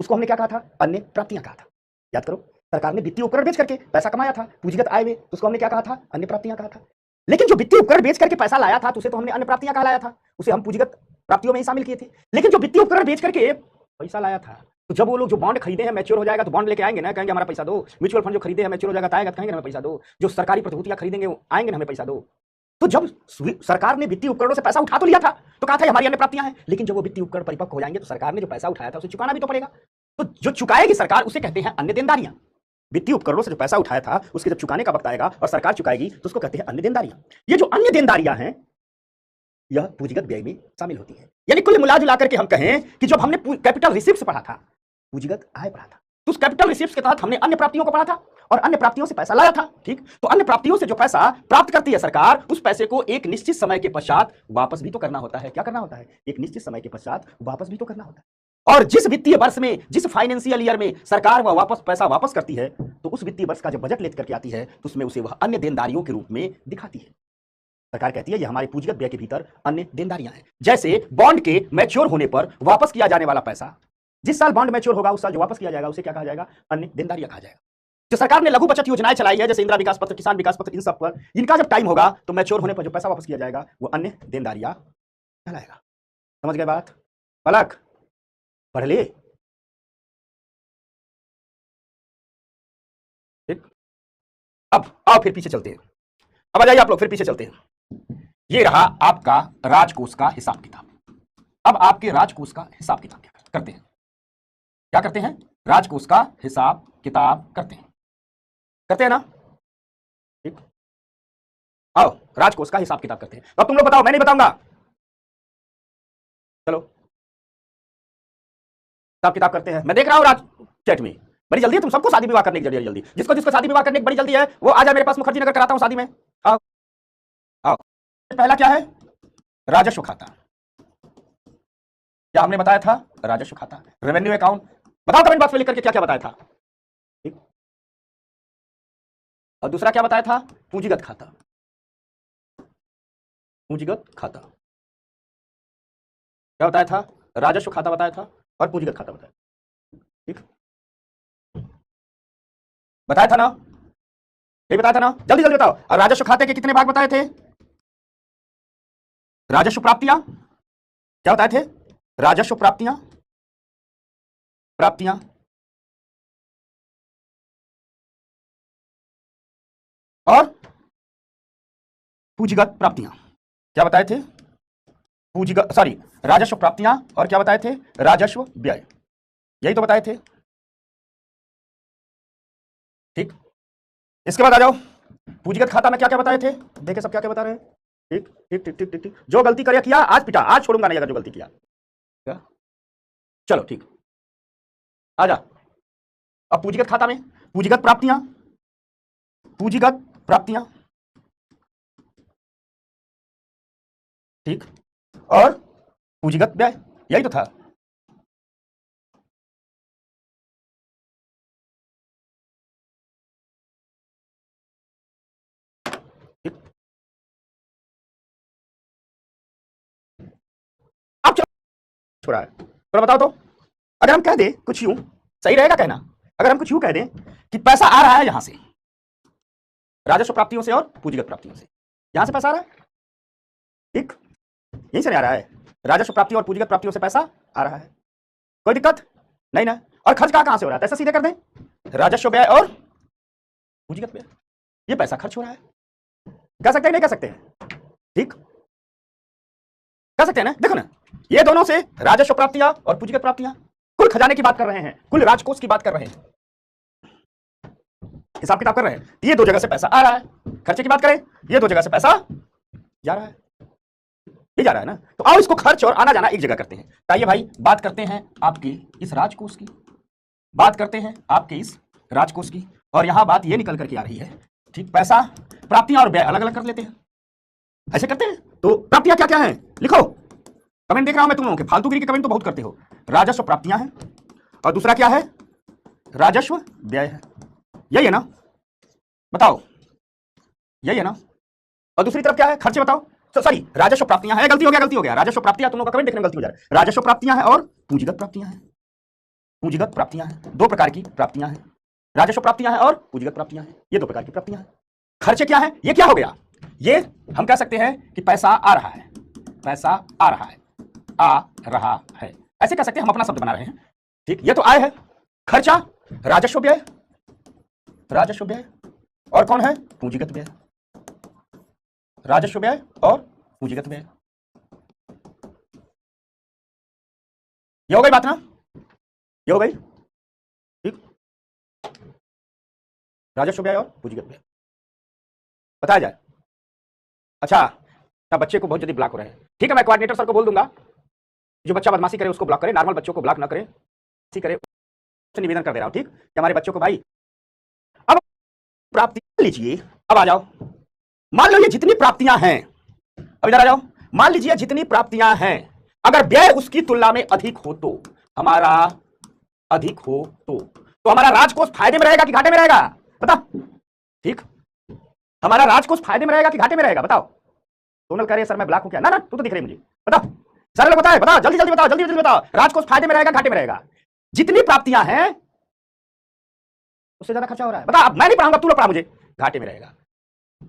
उसको हमने क्या कहा था? अन्य प्राप्तियां कहा था। याद करो, सरकार ने वित्तीय उपकरण बेच करके पैसा कमाया था पूंजीगत आय में, तो उसको हमने क्या कहा था? अन्य प्राप्तियां कहा था। लेकिन जो वित्तीय उपकरण बेच करके पैसा लाया था तो उसे तो हमने अन्य प्राप्तियां कहलाया था, उसे हम पूंजीगत प्राप्तियों में ही शामिल किए थे। लेकिन जो वित्तीय उपकरण बेच करके पैसा लाया था, तो जब वो लोग जो बॉन्ड खरीदे हैं मैच्योर हो जाएगा तो बॉन्ड लेके आएंगे ना, कहेंगे हमारा पैसा दो। म्यूचुअल फंड जो खरीदे हैं मैच्योर हो जाएगा तो आएगा तो कहेंगे हमें पैसा दो। जो सरकारी प्रतिभूतियां खरीदेंगे वो आएंगे ना, हमें पैसा दो। तो जब सरकार ने वित्तीय उपकरणों से पैसा उठा तो लिया था, तो कहा था हमारी अन्य प्राप्तियां हैं, लेकिन जब वो वित्तीय उपकरण परिपक्व हो जाएंगे तो सरकार ने जो पैसा उठाया था उसे चुकाना भी तो पड़ेगा। तो जो चुकाएगी सरकार उसे कहते हैं अन्य देनदारियां। वित्तीय उपकरणों से जो पैसा उठाया था उसके जब चुकाने का वक्त आएगा और सरकार चुकाएगी तो उसको कहते हैं अन्य देनदारियां। ये जो अन्य देनदारियां हैं यह पूंजीगत व्यय में शामिल होती है। यानी कुल मिला जुला करके हम कहें कि जब हमने कैपिटल रिसिप्ट्स पढ़ा था, पूंजीगत आय पढ़ा था, तो उस कैपिटल रिसिप्ट्स के तहत हमने अन्य प्राप्तियों को पढ़ा था और अन्य प्राप्तियों से पैसा लाया था। ठीक, तो अन्य प्राप्तियों से जो पैसा प्राप्त करती है सरकार, उस पैसे को एक निश्चित समय के पश्चात वापस भी तो करना होता है। क्या करना होता है? एक निश्चित समय के पश्चात वापस भी तो करना होता है। और जिस वित्तीय वर्ष में, जिस फाइनेंशियल ईयर में सरकार वह पैसा वापस करती है, तो उस वित्तीय वर्ष का जब बजट लेकर के आती है तो उसमें उसे वह अन्य देनदारियों के रूप में दिखाती है। सरकार कहती है ये हमारे पूंजीगत व्यय के भीतर अन्य देनदारियां हैं। जैसे बॉन्ड के मैच्योर होने पर वापस किया जाने वाला पैसा, जिस साल बॉन्ड मैच्योर होगा उस साल जो वापस किया जाएगा उसे क्या कहा जाएगा? अन्य देनदारियां कहा जाएगा। जो सरकार ने लघु बचत योजनाएं चलाई है, जैसे इंदिरा विकास पत्र, किसान विकास पत्र, इन सब पर इनका जब टाइम होगा तो मैच्योर होने पर जो पैसा वापस किया जाएगा वो अन्य देनदारियां कहलाएगा। समझ गए बात? पलक पढ़ ले। ठीक, अब आओ फिर पीछे चलते हैं। अब आ जाइए आप लोग, फिर पीछे चलते हैं। ये रहा आपका राजकोष का हिसाब किताब। अब आपके राजकोष का हिसाब किताब क्या करते हैं? क्या करते हैं? राजकोष का हिसाब किताब करते हैं ना? ठीक, आओ राजकोष का हिसाब किताब करते हैं। अब तुम लोग बताओ, मैं नहीं बताऊंगा। चलो हिसाब किताब करते हैं। मैं देख रहा हूं राज चैट में बड़ी जल्दी है, तुम सबको शादी विवाह करने की जल्दी, जिसको जिसको शादी विवाह करने की बड़ी जल्दी है वो आ जाए मेरे पास, मुखर्जी नगर कराता हूं शादी में। आओ आओ। पहला क्या है? राजस्व खाता। क्या हमने बताया था? राजस्व खाता, रेवेन्यू अकाउंट। बताओ कमेंट बॉक्स में लिख करके क्या क्या बताया था। ठीक, और दूसरा क्या बताया था? पूंजीगत खाता। पूंजीगत खाता क्या बताया था? राजस्व खाता बताया था और पूंजीगत खाता बताया। ठीक, बताया था ना? ये बताया था ना? जल्दी जल्दी बताओ। और राजस्व खाते के कितने भाग बताए थे? राजस्व प्राप्तियां क्या बताए थे? राजस्व प्राप्तियां, प्राप्तियां और पूंजीगत प्राप्तियां क्या बताए थे? पूंजीगत सॉरी राजस्व प्राप्तियां और क्या बताए थे? राजस्व व्यय। यही तो बताए थे। ठीक, इसके बाद आ जाओ पूंजीगत खाता में क्या क्या बताए थे। देखे सब क्या क्या बता रहे हैं। ठीक ठीक ठीक ठीक ठीक ठीक, जो गलती करे किया आज पिटा, आज छोड़ूंगा नहीं अगर जो गलती किया। क्या? चलो ठीक, आ जा। अब पूंजीगत खाता में पूंजीगत प्राप्तियां, पूंजीगत प्राप्तियां, ठीक, और पूंजीगत व्यय, यही तो था। ठीक, अब छोड़ा है, थोड़ा बताओ तो। अगर हम कह दें कुछ यूं, सही रहेगा कहना? अगर हम कुछ यूं कह दें कि पैसा आ रहा है यहां से, राजस्व प्राप्तियों से और पूंजीगत प्राप्तियों से, यहां से पैसा आ रहा है। ठीक, यहीं से नहीं आ रहा है, राजस्व प्राप्ति और पूंजीगत प्राप्तियों से पैसा आ रहा है। कोई दिक्कत नहीं ना? और खर्च कहां से हो रहा है? ऐसा सीधे कर दें, राजस्व व्यय और पूंजीगत व्यय, ये पैसा खर्च हो रहा है। कह सकते हैं नहीं कह सकते हैं? ठीक, कह सकते हैं ना, देखो ना, ये दोनों से राजस्व प्राप्तियां और पूंजीगत प्राप्तियां, कुल खजाने की बात कर रहे हैं, कुल राजकोष की बात कर रहे हैं, हिसाब किताब कर रहे हैं। ये दो जगह से पैसा आ रहा है। खर्चे की बात करें, ये दो जगह से पैसा जा रहा है, ये जा रहा है ना। तो आओ इसको खर्च और आना जाना एक जगह करते हैं। तो आइए भाई बात करते हैं आपके इस राजकोष की, बात करते हैं आपके इस राजकोष की, और यहां बात ये निकल करके आ रही है, ठीक, पैसा प्राप्तियां और व्यय अलग अलग कर लेते हैं, ऐसे करते हैं। तो प्राप्तियां क्या क्या हैं, लिखो, कमेंट देख रहा हूं मैं तुम लोगों के, फालतूगिरी के कमेंट तो बहुत करते हो। राजस्व प्राप्तियां हैं, और दूसरा क्या है, राजस्व व्यय है, यही है ना, बताओ, यही है ना। और दूसरी तरफ क्या है, खर्चे बताओ। तो सॉरी, राजस्व प्राप्तियां हैं, गलती हो गया, राजस्व प्राप्तियां, तुम लोग का कमेंट देखने में गलती हो जा रहा है। राजस्व प्राप्तियां हैं और पूंजीगत प्राप्तियां हैं, पूंजीगत प्राप्तियां हैं, दो प्रकार की प्राप्तियां हैं, राजस्व प्राप्तियां हैं और पूंजीगत प्राप्तियां हैं, ये दो प्रकार की प्राप्तियां हैं। खर्चे क्या है, ये क्या हो गया, ये हम कह सकते हैं कि पैसा आ रहा है, पैसा आ रहा है, आ रहा है, ऐसे कह सकते हैं, हम अपना शब्द बना रहे हैं, ठीक। ये तो आय है। खर्चा राजस्व व्यय, राजस्व व्यय, और कौन है, पूंजीगत व्यय, राजस्व व्यय और पूंजीगत व्यय। ये हो गई बात ना, ये हो गई, ठीक। राजस्व व्यय और पूंजीगत व्यय बताया जाए। अच्छा, तब बच्चे को बहुत जल्दी ब्लॉक हो रहे हैं, ठीक है, मैं कोऑर्डिनेटर सर को बोल दूंगा, जो बच्चा बदमाशी करे उसको ब्लॉक करे, नॉर्मल बच्चों को ब्लॉक ना करे, इसी करे, निवेदन कर दे रहा हूं, ठीक, कि हमारे बच्चों को भाई अब प्राप्ति लीजिए। अब आ जाओ, मान लो ये जितनी प्राप्तियां हैं, अब इधर आ जाओ, मान लीजिए जितनी प्राप्तियां हैं, अगर व्यय उसकी तुलना में अधिक हो तो, हमारा अधिक हो तो हमारा राजकोष फायदे में रहेगा कि घाटे में रहेगा, बता, ठीक, हमारा राजकोष फायदे में रहेगा कि घाटे में रहेगा, बताओ। सोनल कह रहे सर मैं ब्लॉक हूं क्या, ना ना तू तो दिख रही मुझे, बता, सारे लोग बताओ, बताओ जल्दी जल्दी बताओ, जल्दी जल्दी बताओ, राजकोष फायदे में रहेगा घाटे में रहेगा, जितनी प्राप्तियां हैं उससे ज्यादा खर्चा हो रहा है, बता, अब मैं नहीं पढ़ाऊंगा, तू लोग पढ़ा, मुझे, घाटे में रहेगा।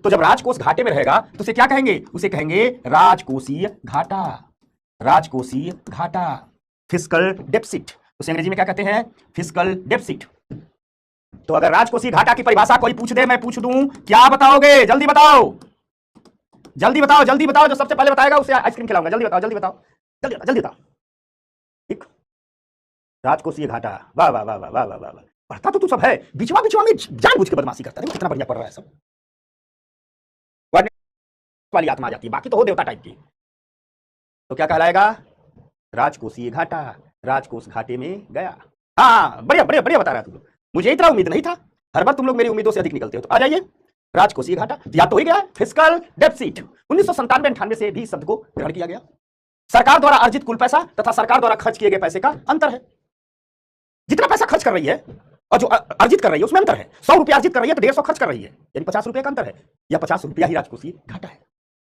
तो जब राजकोष घाटे में रहेगा तो उसे क्या कहेंगे, उसे कहेंगे राजकोषीय घाटा, राजकोषीय घाटा, फिस्कल डेफिसिट, उसे अंग्रेजी में क्या कहते हैं, फिस्कल डेफिसिट। तो अगर राजकोषीय घाटा की परिभाषा कोई पूछ दे, मैं पूछ दूं, क्या बताओगे, जल्दी बताओ, जल्दी बताओ, जल्दी बताओ, जो सबसे पहले बताएगा उसे आइसक्रीम खिलाऊंगा, जल्दी बताओ, जल्दी बताओ, जल्दी बताओ, जल्दी बताओ, ठीक। राजकोषीय घाटा, वाह वाह वाह वाह वाह वाह वाह, पढ़ता तो तू सब है, बीचवा बीचवा में जानबूझ के बदमाशी करता है, कितना बढ़िया पढ़ रहा है सब, वाली आत्मा आ जाती है, बाकी तो हो देवता टाइप की। तो क्या कहलाएगा, राजकोषीय घाटा, राजकोष घाटे में गया। हाँ, बढ़िया बढ़िया बढ़िया बता रहा है तुम लोग, मुझे इतना उम्मीद नहीं था, हर बार तुम लोग मेरी उम्मीदों से अधिक निकलते हो। तो आ जाइए, राजकोषीय घाटा याद तो हो गया है, फिस्कल डेफिसिट, 1997-98 से भी शब्द को ग्रहण किया गया। सरकार द्वारा अर्जित कुल पैसा तथा सरकार द्वारा खर्च किए गए पैसे का अंतर है, जितना पैसा खर्च कर रही है और जो अर्जित कर रही है उसमें अंतर है। 100 रुपया अर्जित कर रही है तो 150 खर्च कर रही है, यानी 50 रुपये का अंतर है, या 50 रुपया ही राजकोषीय घाटा है।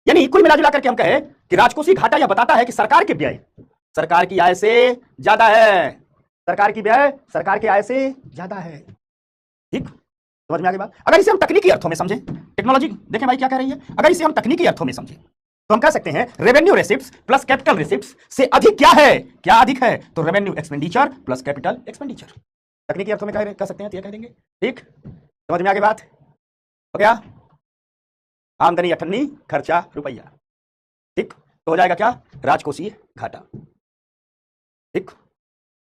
यानी कुल मिला जुला करके हम कहें कि राजकोषीय घाटा यह बताता है कि सरकार के व्यय सरकार की आय से ज्यादा है, सरकार की व्यय सरकार की आय से ज्यादा है, ठीक, समझ में आ गई बात। अगर इसे हम तकनीकी अर्थों में समझें, टेक्नोलॉजी देखें भाई क्या कह रही है, अगर इसे हम तकनीकी अर्थों में समझें तो हम कह सकते हैं रेवेन्यू रेसिप्ट्स प्लस कैपिटल रिसिप्ट्स से अधिक क्या है, क्या अधिक है, तो revenue expenditure plus capital expenditure, तकनीकी अर्थों में कह सकते हैं, तो ये कह देंगे, ठीक, समझ में आ गई बात, हो गया। आमदनी अठन्नी, खर्चा रुपया, ठीक, तो हो जाएगा क्या, राजकोषीय घाटा, ठीक।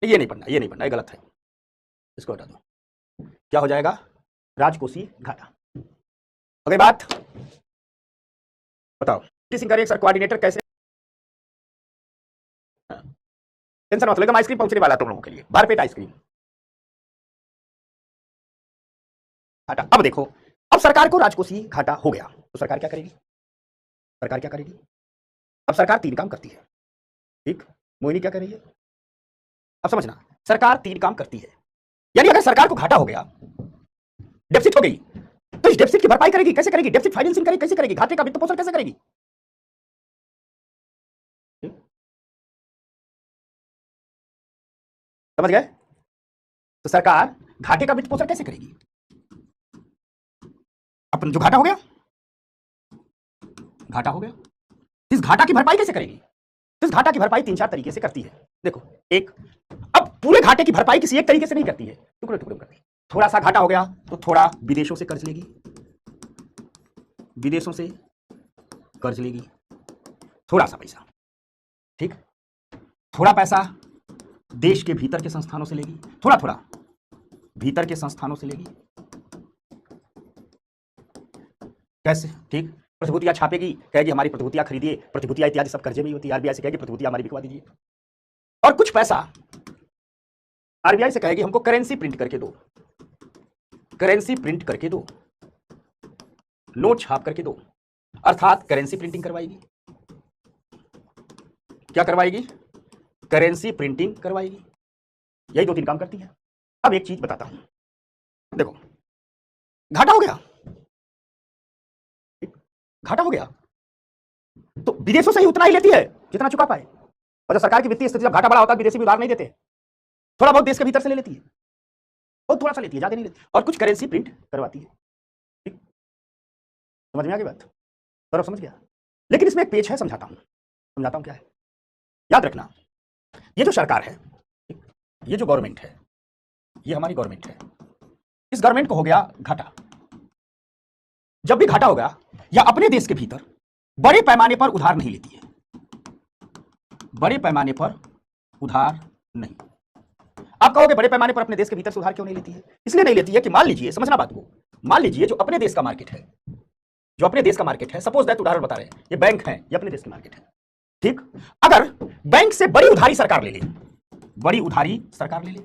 ये नहीं पढ़ना, ये नहीं पढ़ना, ये गलत है, इसको हटा दो, क्या हो जाएगा, राजकोषीय घाटा। हो गई बात, बताओ सिंह करें सर कोऑर्डिनेटर कैसे, टेंशन मत लो, आइसक्रीम पहुंचने वाला तुम लोगों के लिए, भरपेट आइसक्रीम। घाटा, अब देखो, अब सरकार को राजकोषीय घाटा हो गया तो सरकार क्या करेगी, सरकार क्या करेगी, अब सरकार 3 काम करती है, ठीक, मोहिनी क्या कर रही है, अब समझना, सरकार 3 काम करती है, यानी अगर सरकार को घाटा हो गया, डेफिसिट हो गई, तो इस डेफिसिट की भरपाई करेगी, कैसे करेगी, डेफिसिट फाइनेंसिंग करेगी, कैसे करेगी, घाटे का वित्त पोषण कैसे करेगी, समझ गए। तो सरकार घाटे का वित्त पोषण कैसे करेगी, अपन जो घाटा हो गया, घाटा हो गया, इस घाटा की भरपाई कैसे करेगी, इस घाटा की भरपाई 3-4 तरीके से करती है। देखो, एक, अब पूरे घाटे की भरपाई किसी एक तरीके से नहीं करती है, टुकड़े टुकड़े करती है। थोड़ा सा घाटा हो गया तो थोड़ा विदेशों से कर्ज लेगी, विदेशों से कर्ज लेगी, थोड़ा सा पैसा, ठीक, थोड़ा पैसा देश के भीतर के संस्थानों से लेगी, थोड़ा थोड़ा भीतर के संस्थानों से लेगी। कैसे? ठीक, प्रतिभूतियां छापेगी, कहेगी हमारी प्रतिभूतियां खरीदिए, प्रतिभूतियां इत्यादि सब कर्जे में ही होती है, आरबीआई से कहेगी प्रतिभूतियां हमारी बिकवा दीजिए। और कुछ पैसा आरबीआई से कहेगी हमको करेंसी प्रिंट करके दो, करेंसी प्रिंट करके दो, नोट छाप करके दो, अर्थात करेंसी प्रिंटिंग करवाएगी। क्या करवाएगी? करेंसी प्रिंटिंग करवाएगी। यही 2-3 काम करती है। अब एक चीज बताता हूं, देखो घाटा हो गया, घाटा हो गया तो विदेशों से ही उतना ही लेती है जितना चुका पाए। और जब सरकार की वित्तीय स्थिति, जब घाटा बड़ा होता है, विदेशी भी उधार नहीं देते, थोड़ा बहुत देश के भीतर से ले लेती है, बहुत थोड़ा सा लेती है, ज्यादा नहीं लेती, और कुछ करेंसी प्रिंट करवाती है। ठीक, समझ में आ गई बात? सौरभ समझ गया? लेकिन इसमें एक पेच है, समझाता हूं क्या है। याद रखना, ये जो सरकार है, ये जो गवर्नमेंट है, ये हमारी गवर्नमेंट है, इस गवर्नमेंट को हो गया घाटा। जब भी घाटा होगा या अपने देश के भीतर बड़े पैमाने पर उधार नहीं लेती है, बड़े पैमाने पर उधार नहीं। आप कहोगे बड़े पैमाने पर अपने देश के भीतर से उधार क्यों नहीं लेती है? इसलिए नहीं लेती है कि मान लीजिए, समझना बात को, मान लीजिए जो अपने देश का मार्केट है, जो अपने देश का मार्केट है, सपोज दैट उदाहरण बता रहे हैं, ये बैंक है, ये अपने देश की मार्केट है। ठीक, अगर बैंक से बड़ी उधारी सरकार ले ले, बड़ी उधारी सरकार ले ले,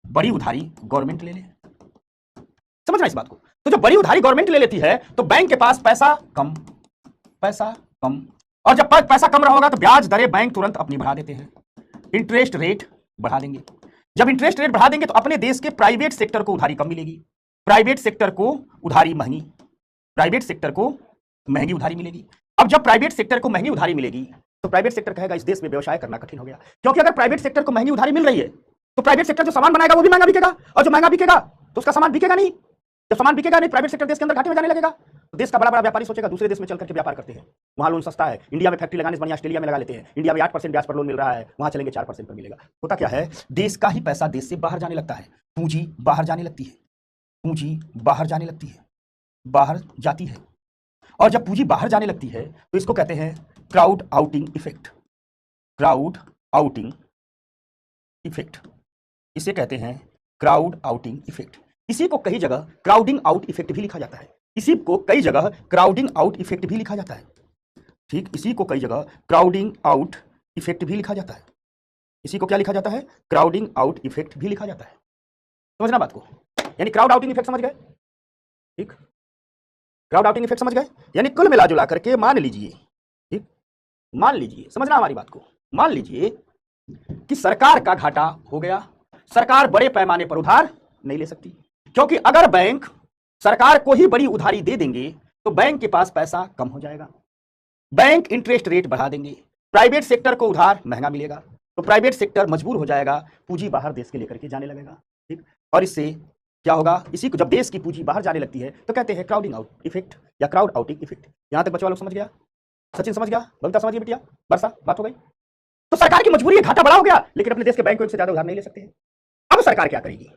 बड़ी उधारी गवर्नमेंट ले ले, समझना इस बात को। तो जब बड़ी उधारी गवर्नमेंट ले लेती है तो बैंक के पास पैसा कम, पैसा कम, और जब पैसा कम रहा होगा तो ब्याज दरें बैंक तुरंत अपनी बढ़ा देते हैं, इंटरेस्ट रेट बढ़ा देंगे। जब इंटरेस्ट रेट बढ़ा देंगे तो अपने देश के प्राइवेट सेक्टर को उधारी कम मिलेगी, प्राइवेट सेक्टर को उधारी महंगी, प्राइवेट सेक्टर को महंगी उधारी मिलेगी। अब जब प्राइवेट सेक्टर को महंगी उधारी मिलेगी तो प्राइवेट सेक्टर कहेगा इस देश में व्यवसाय करना कठिन हो गया, क्योंकि अगर प्राइवेट सेक्टर को महंगी उधारी मिल रही है तो प्राइवेट सेक्टर जो सामान बनाएगा वो भी महंगा बिकेगा, और जो महंगा बिकेगा तो उसका सामान बिकेगा नहीं। जब सामान बिकेगा नहीं, प्राइवेट सेक्टर देश के अंदर घाटे में जाने लगेगा। तो देश का बड़ा बड़ा व्यापारी सोचेगा दूसरे देश में चल करके व्यापार करते हैं, वहां लोन सस्ता है, इंडिया में फैक्ट्री लगाने से बढ़िया ऑस्ट्रेलिया में लगा लेते हैं, इंडिया में 8% ब्याज पर लोन मिल रहा है, वहां चलेंगे 4% पर मिलेगा। होता क्या है, देश का ही पैसा देश से बाहर जाने लगता है, पूंजी बाहर जाने लगती है, पूंजी बाहर जाने लगती है, बाहर जाती है। और जब पूंजी बाहर जाने लगती है तो इसको कहते हैं crowd outing effect, crowd outing effect, इसे कहते हैं क्राउड आउटिंग इफेक्ट। इसी को कई जगह क्राउडिंग आउट इफेक्ट भी लिखा जाता है, इसी को कई जगह क्राउडिंग आउट इफेक्ट भी लिखा जाता है। ठीक, इसी को कई जगह क्राउडिंग आउट इफेक्ट भी लिखा जाता है, इसी को क्या लिखा जाता है? क्राउडिंग आउट इफेक्ट भी लिखा जाता है। समझना बात को, यानी क्राउड आउटिंग इफेक्ट समझ गए? ठीक, क्राउड आउटिंग इफेक्ट समझ गए, यानी कुल मिला जुला करके मान लीजिए, ठीक, मान लीजिए, समझना हमारी बात को, मान लीजिए कि सरकार का घाटा हो गया, सरकार बड़े पैमाने पर उधार नहीं ले सकती, क्योंकि अगर बैंक सरकार को ही बड़ी उधारी दे देंगे तो बैंक के पास पैसा कम हो जाएगा, बैंक इंटरेस्ट रेट बढ़ा देंगे, प्राइवेट सेक्टर को उधार महंगा मिलेगा, तो प्राइवेट सेक्टर मजबूर हो जाएगा, पूंजी बाहर देश के लेकर के जाने लगेगा। ठीक, और इससे क्या होगा, इसी को जब देश की पूंजी बाहर जाने लगती है तो कहते हैं क्राउडिंग आउट इफेक्ट या क्राउड आउटिंग इफेक्ट। यहां तक बच्चों लोग समझ गया? सचिन समझ गया? बबीता समझ गई? बेटिया वर्षा, बात हो गई? तो सरकार की मजबूरी है, घाटा बड़ा हो गया, लेकिन अपने देश के बैंक से ज्यादा उधार नहीं ले सकते हैं। अब सरकार क्या करेगी?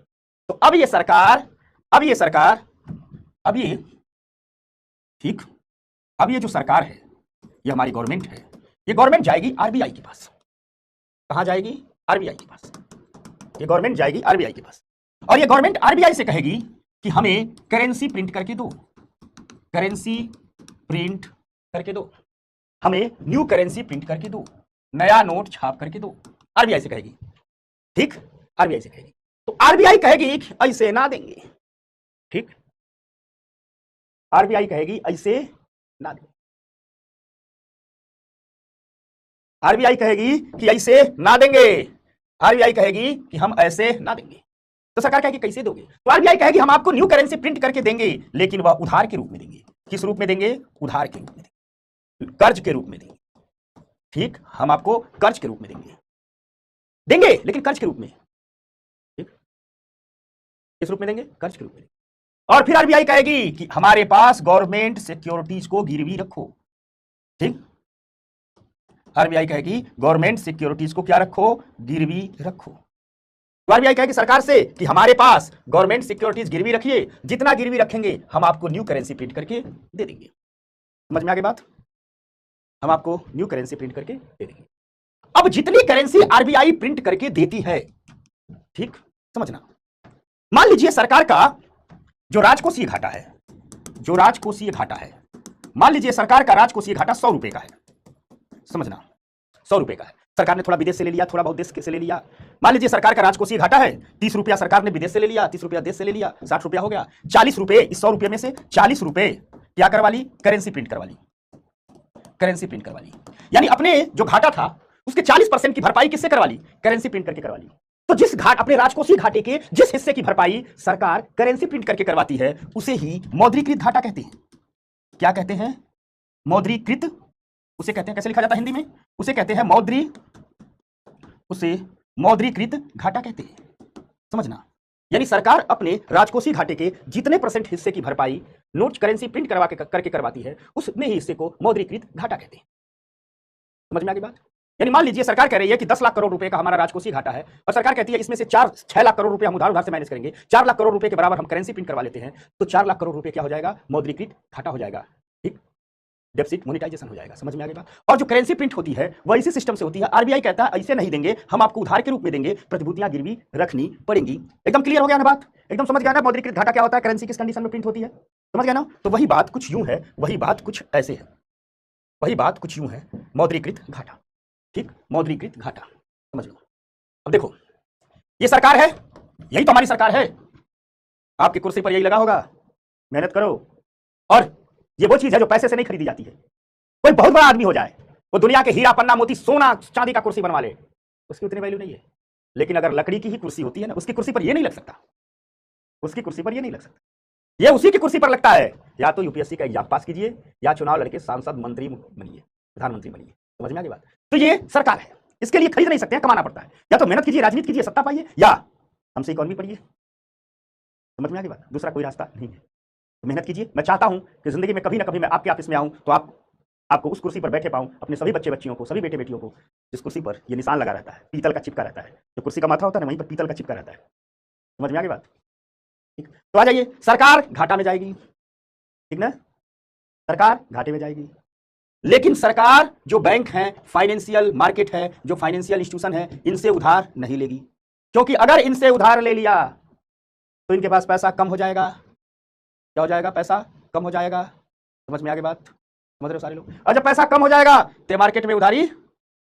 तो अब ये सरकार, अब ये ठीक, अब ये जो सरकार है, ये हमारी गवर्नमेंट है, ये गवर्नमेंट जाएगी आरबीआई के पास। कहां जाएगी? आरबीआई के पास। ये गवर्नमेंट जाएगी आरबीआई के पास, और ये गवर्नमेंट आरबीआई से कहेगी कि हमें करेंसी प्रिंट करके दो, करेंसी प्रिंट करके दो, हमें न्यू करेंसी प्रिंट करके दो, नया नोट छाप करके दो। आरबीआई से कहेगी, ठीक, आरबीआई से कहेगी। तो आरबीआई कहेगी कि ऐसे ना देंगे, ठीक, आरबीआई कहेगी ऐसे ना देंगे, आरबीआई कहेगी कि ऐसे ना देंगे, आरबीआई कहेगी कि हम ऐसे ना देंगे। तो सरकार कहेगी कैसे दोगे? तो आरबीआई कहेगी हम आपको न्यू करेंसी प्रिंट करके देंगे, लेकिन वह उधार के रूप में देंगे। किस रूप में देंगे? उधार के रूप में देंगे, कर्ज के रूप में देंगे। ठीक, हम आपको कर्ज के रूप में देंगे, लेकिन कर्ज के रूप में। ठीक, किस रूप में देंगे? कर्ज के रूप में। और फिर आरबीआई कहेगी कि हमारे पास गवर्नमेंट सिक्योरिटीज को गिरवी रखो। ठीक, आरबीआई कहेगी गवर्नमेंट सिक्योरिटीज को क्या रखो? गिरवी रखो। तो आरबीआई कहेगी सरकार से कि हमारे पास गवर्नमेंट सिक्योरिटीज गिरवी रखिए, जितना गिरवी रखेंगे हम आपको न्यू करेंसी प्रिंट करके दे देंगे। समझ में आ गई बात? हम आपको न्यू करेंसी प्रिंट करके दे देंगे। अब जितनी करेंसी आरबीआई प्रिंट करके देती है, ठीक समझना, मान लीजिए सरकार का जो राजकोषीय घाटा है, जो राजकोषीय घाटा है, मान लीजिए सरकार का राजकोषीय घाटा 100 रुपए का है, समझना 100 रुपए का है। सरकार ने थोड़ा विदेश से ले लिया, थोड़ा बहुत देश से ले लिया। मान लीजिए सरकार का राजकोषीय घाटा है 30 रुपया, सरकार ने विदेश से ले लिया, 30 रुपया देश से ले लिया, 60 रुपया हो गया। 40 रुपए, इस 100 रुपये में से 40 रुपए क्या करवा ली, करेंसी प्रिंट करवा ली, करेंसी प्रिंट करवा ली। यानी अपने जो घाटा था उसके 40% की भरपाई किससे करवा ली, करेंसी प्रिंट करके करवा ली। तो जिस अपने राजकोषीय घाटे के जिस हिस्से की भरपाई सरकार करेंसी प्रिंट करके करवाती है उसे ही मौद्रीकृत घाटा कहते हैं। क्या कहते हैं, मौद्रीकृत, उसे कहते हैं, कैसे लिखा जाता है हिंदी में, उसे कहते हैं उसे मौद्रीकृत घाटा कहते हैं, समझना। यानी सरकार अपने राजकोषीय घाटे के जितने % हिस्से की भरपाई नोट करेंसी प्रिंट करके करवाती है उसमें ही हिस्से को मौद्रीकृत घाटा कहते हैं। समझ में आ गई बात। यानी मान लीजिए सरकार कह रही है कि 10 लाख करोड़ रुपए का हमारा राजकोषीय घाटा है और सरकार कहती है इसमें से 6 लाख करोड़ रुपए हम उधार से मैनेज करेंगे, 4 लाख करोड़ रुपए के बराबर हम करेंसी प्रिंट करवा लेते हैं, तो 4 लाख करोड़ रुपए क्या हो जाएगा, मौद्रीकृत घाटा हो जाएगा, ठीक, डेफिसिट मोनेटाइजेशन हो जाएगा। समझ में आ गई बात। और जो करेंसी प्रिंट होती है वह इसी सिस्टम से होती है। आरबीआई कहता है ऐसे नहीं देंगे, हम आपको उधार के रूप में देंगे, प्रतिभूतियां गिरवी रखनी पड़ेंगी। एकदम क्लियर हो गया ना बात, एकदम समझ गया ना मौद्रीकृत घाटा क्या होता है, करेंसी किस कंडीशन में प्रिंट होती है, समझ गया ना। तो वही बात कुछ यूं है, वही बात कुछ ऐसे है, वही बात कुछ यूं है, मौद्रीकृत घाटा, ठीक, मौद्रीकृत घाटा समझ लो। अब देखो ये सरकार है, यही तो हमारी सरकार है, आपकी कुर्सी पर यही लगा होगा, मेहनत करो। और ये वो चीज है जो पैसे से नहीं खरीदी जाती है। कोई बहुत बड़ा आदमी हो जाए, वो दुनिया के हीरा पन्ना मोती सोना चांदी का कुर्सी बनवा ले, उसकी उतनी वैल्यू नहीं है। लेकिन अगर लकड़ी की ही कुर्सी होती है ना, उसकी कुर्सी पर ये नहीं लग सकता, उसकी कुर्सी पर ये नहीं लग सकता, ये उसी की कुर्सी पर लगता है। या तो यूपीएससी का एग्जाम पास कीजिए या चुनाव लड़के सांसद, मंत्री बनिए, प्रधानमंत्री बनिए। समझ में आ गई बात। तो ये सरकार है, इसके लिए खरीद नहीं सकते हैं, कमाना पड़ता है। या तो मेहनत कीजिए, राजनीति कीजिए, सत्ता पाइए, या हमसे इकोनॉमी पढ़िए। समझ में आ गई बात, दूसरा कोई रास्ता नहीं है। तो मेहनत कीजिए। मैं चाहता हूं कि जिंदगी में कभी ना कभी मैं आपके ऑफिस में आऊं तो आपको उस कुर्सी पर बैठे पाऊं, अपने सभी बच्चे बच्चियों को, सभी बेटे बेटियों को, जिस कुर्सी पर ये निशान लगा रहता है, पीतल का चिपका रहता है, जो कुर्सी का माथा होता है ना वहीं पर पीतल का चिपका रहता है। समझ में आ गई बात, ठीक। तो आ जाइए, सरकार घाटा में जाएगी, ठीक ना, सरकार घाटे में जाएगी। लेकिन सरकार जो बैंक है, फाइनेंशियल मार्केट है, जो फाइनेंशियल इंस्टीट्यूशन है, इनसे उधार नहीं लेगी, क्योंकि अगर इनसे उधार ले लिया तो इनके पास पैसा कम हो जाएगा। क्या हो जाएगा, पैसा कम हो जाएगा। समझ में आ गई बात, समझ रहे हो सारे लोग। और जब पैसा कम हो जाएगा तो मार्केट में उधारी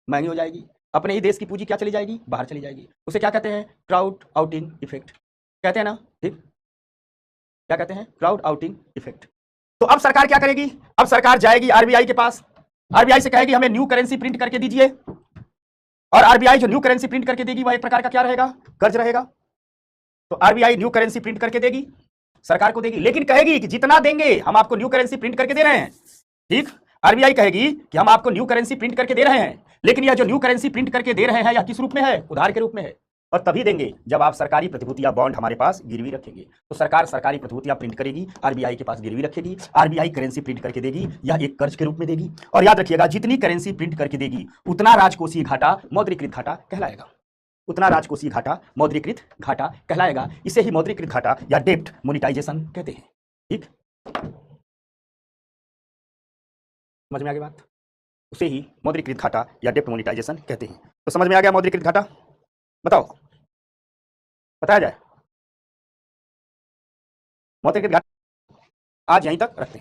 महंगी हो जाएगी, अपने ही देश की पूंजी क्या चली जाएगी, बाहर चली जाएगी। उसे क्या कहते हैं, क्राउड आउटिंग इफेक्ट कहते हैं ना, ठीक, क्या कहते हैं, क्राउड आउटिंग इफेक्ट। तो अब सरकार क्या करेगी, अब सरकार जाएगी आरबीआई के पास, आरबीआई से कहेगी हमें न्यू करेंसी प्रिंट करके दीजिए। और आरबीआई जो न्यू करेंसी प्रिंट करके देगी वह एक प्रकार का क्या रहेगा, कर्ज रहेगा। तो आरबीआई न्यू करेंसी प्रिंट करके देगी, सरकार को देगी, लेकिन कहेगी कि जितना देंगे हम आपको न्यू करेंसी प्रिंट करके दे रहे हैं, ठीक। आरबीआई कहेगी कि हम आपको न्यू करेंसी प्रिंट करके दे रहे हैं, लेकिन यह जो न्यू करेंसी प्रिंट करके दे रहे हैं यह किस रूप में है, उधार के रूप में है। और तभी देंगे जब आप सरकारी प्रतिभूतियां बॉन्ड हमारे पास गिरवी रखेंगे। तो सरकार सरकारी प्रतिभूतियां प्रिंट करेगी, आरबीआई के पास गिरवी रखेगी, आरबीआई करेंसी प्रिंट करके देगी, यह एक कर्ज के रूप में देगी। और याद रखिएगा, जितनी करेंसी प्रिंट करके देगी उतना राजकोषीय घाटा मौद्रीकृत घाटा कहलाएगा, उतना राजकोषीय घाटा मौद्रीकृत घाटा कहलाएगा। इसे ही मौद्रीकृत घाटा या डेब्ट मोनेटाइजेशन कहते हैं, ठीक। समझ में आ गई बात, उसे ही मौद्रीकृत घाटा या डेब्ट मोनेटाइजेशन कहते हैं। तो समझ में आ गया मौद्रीकृत घाटा, बताओ, बताया जाए। मौद्रीकृत घाटा आज यहीं तक रखते हैं।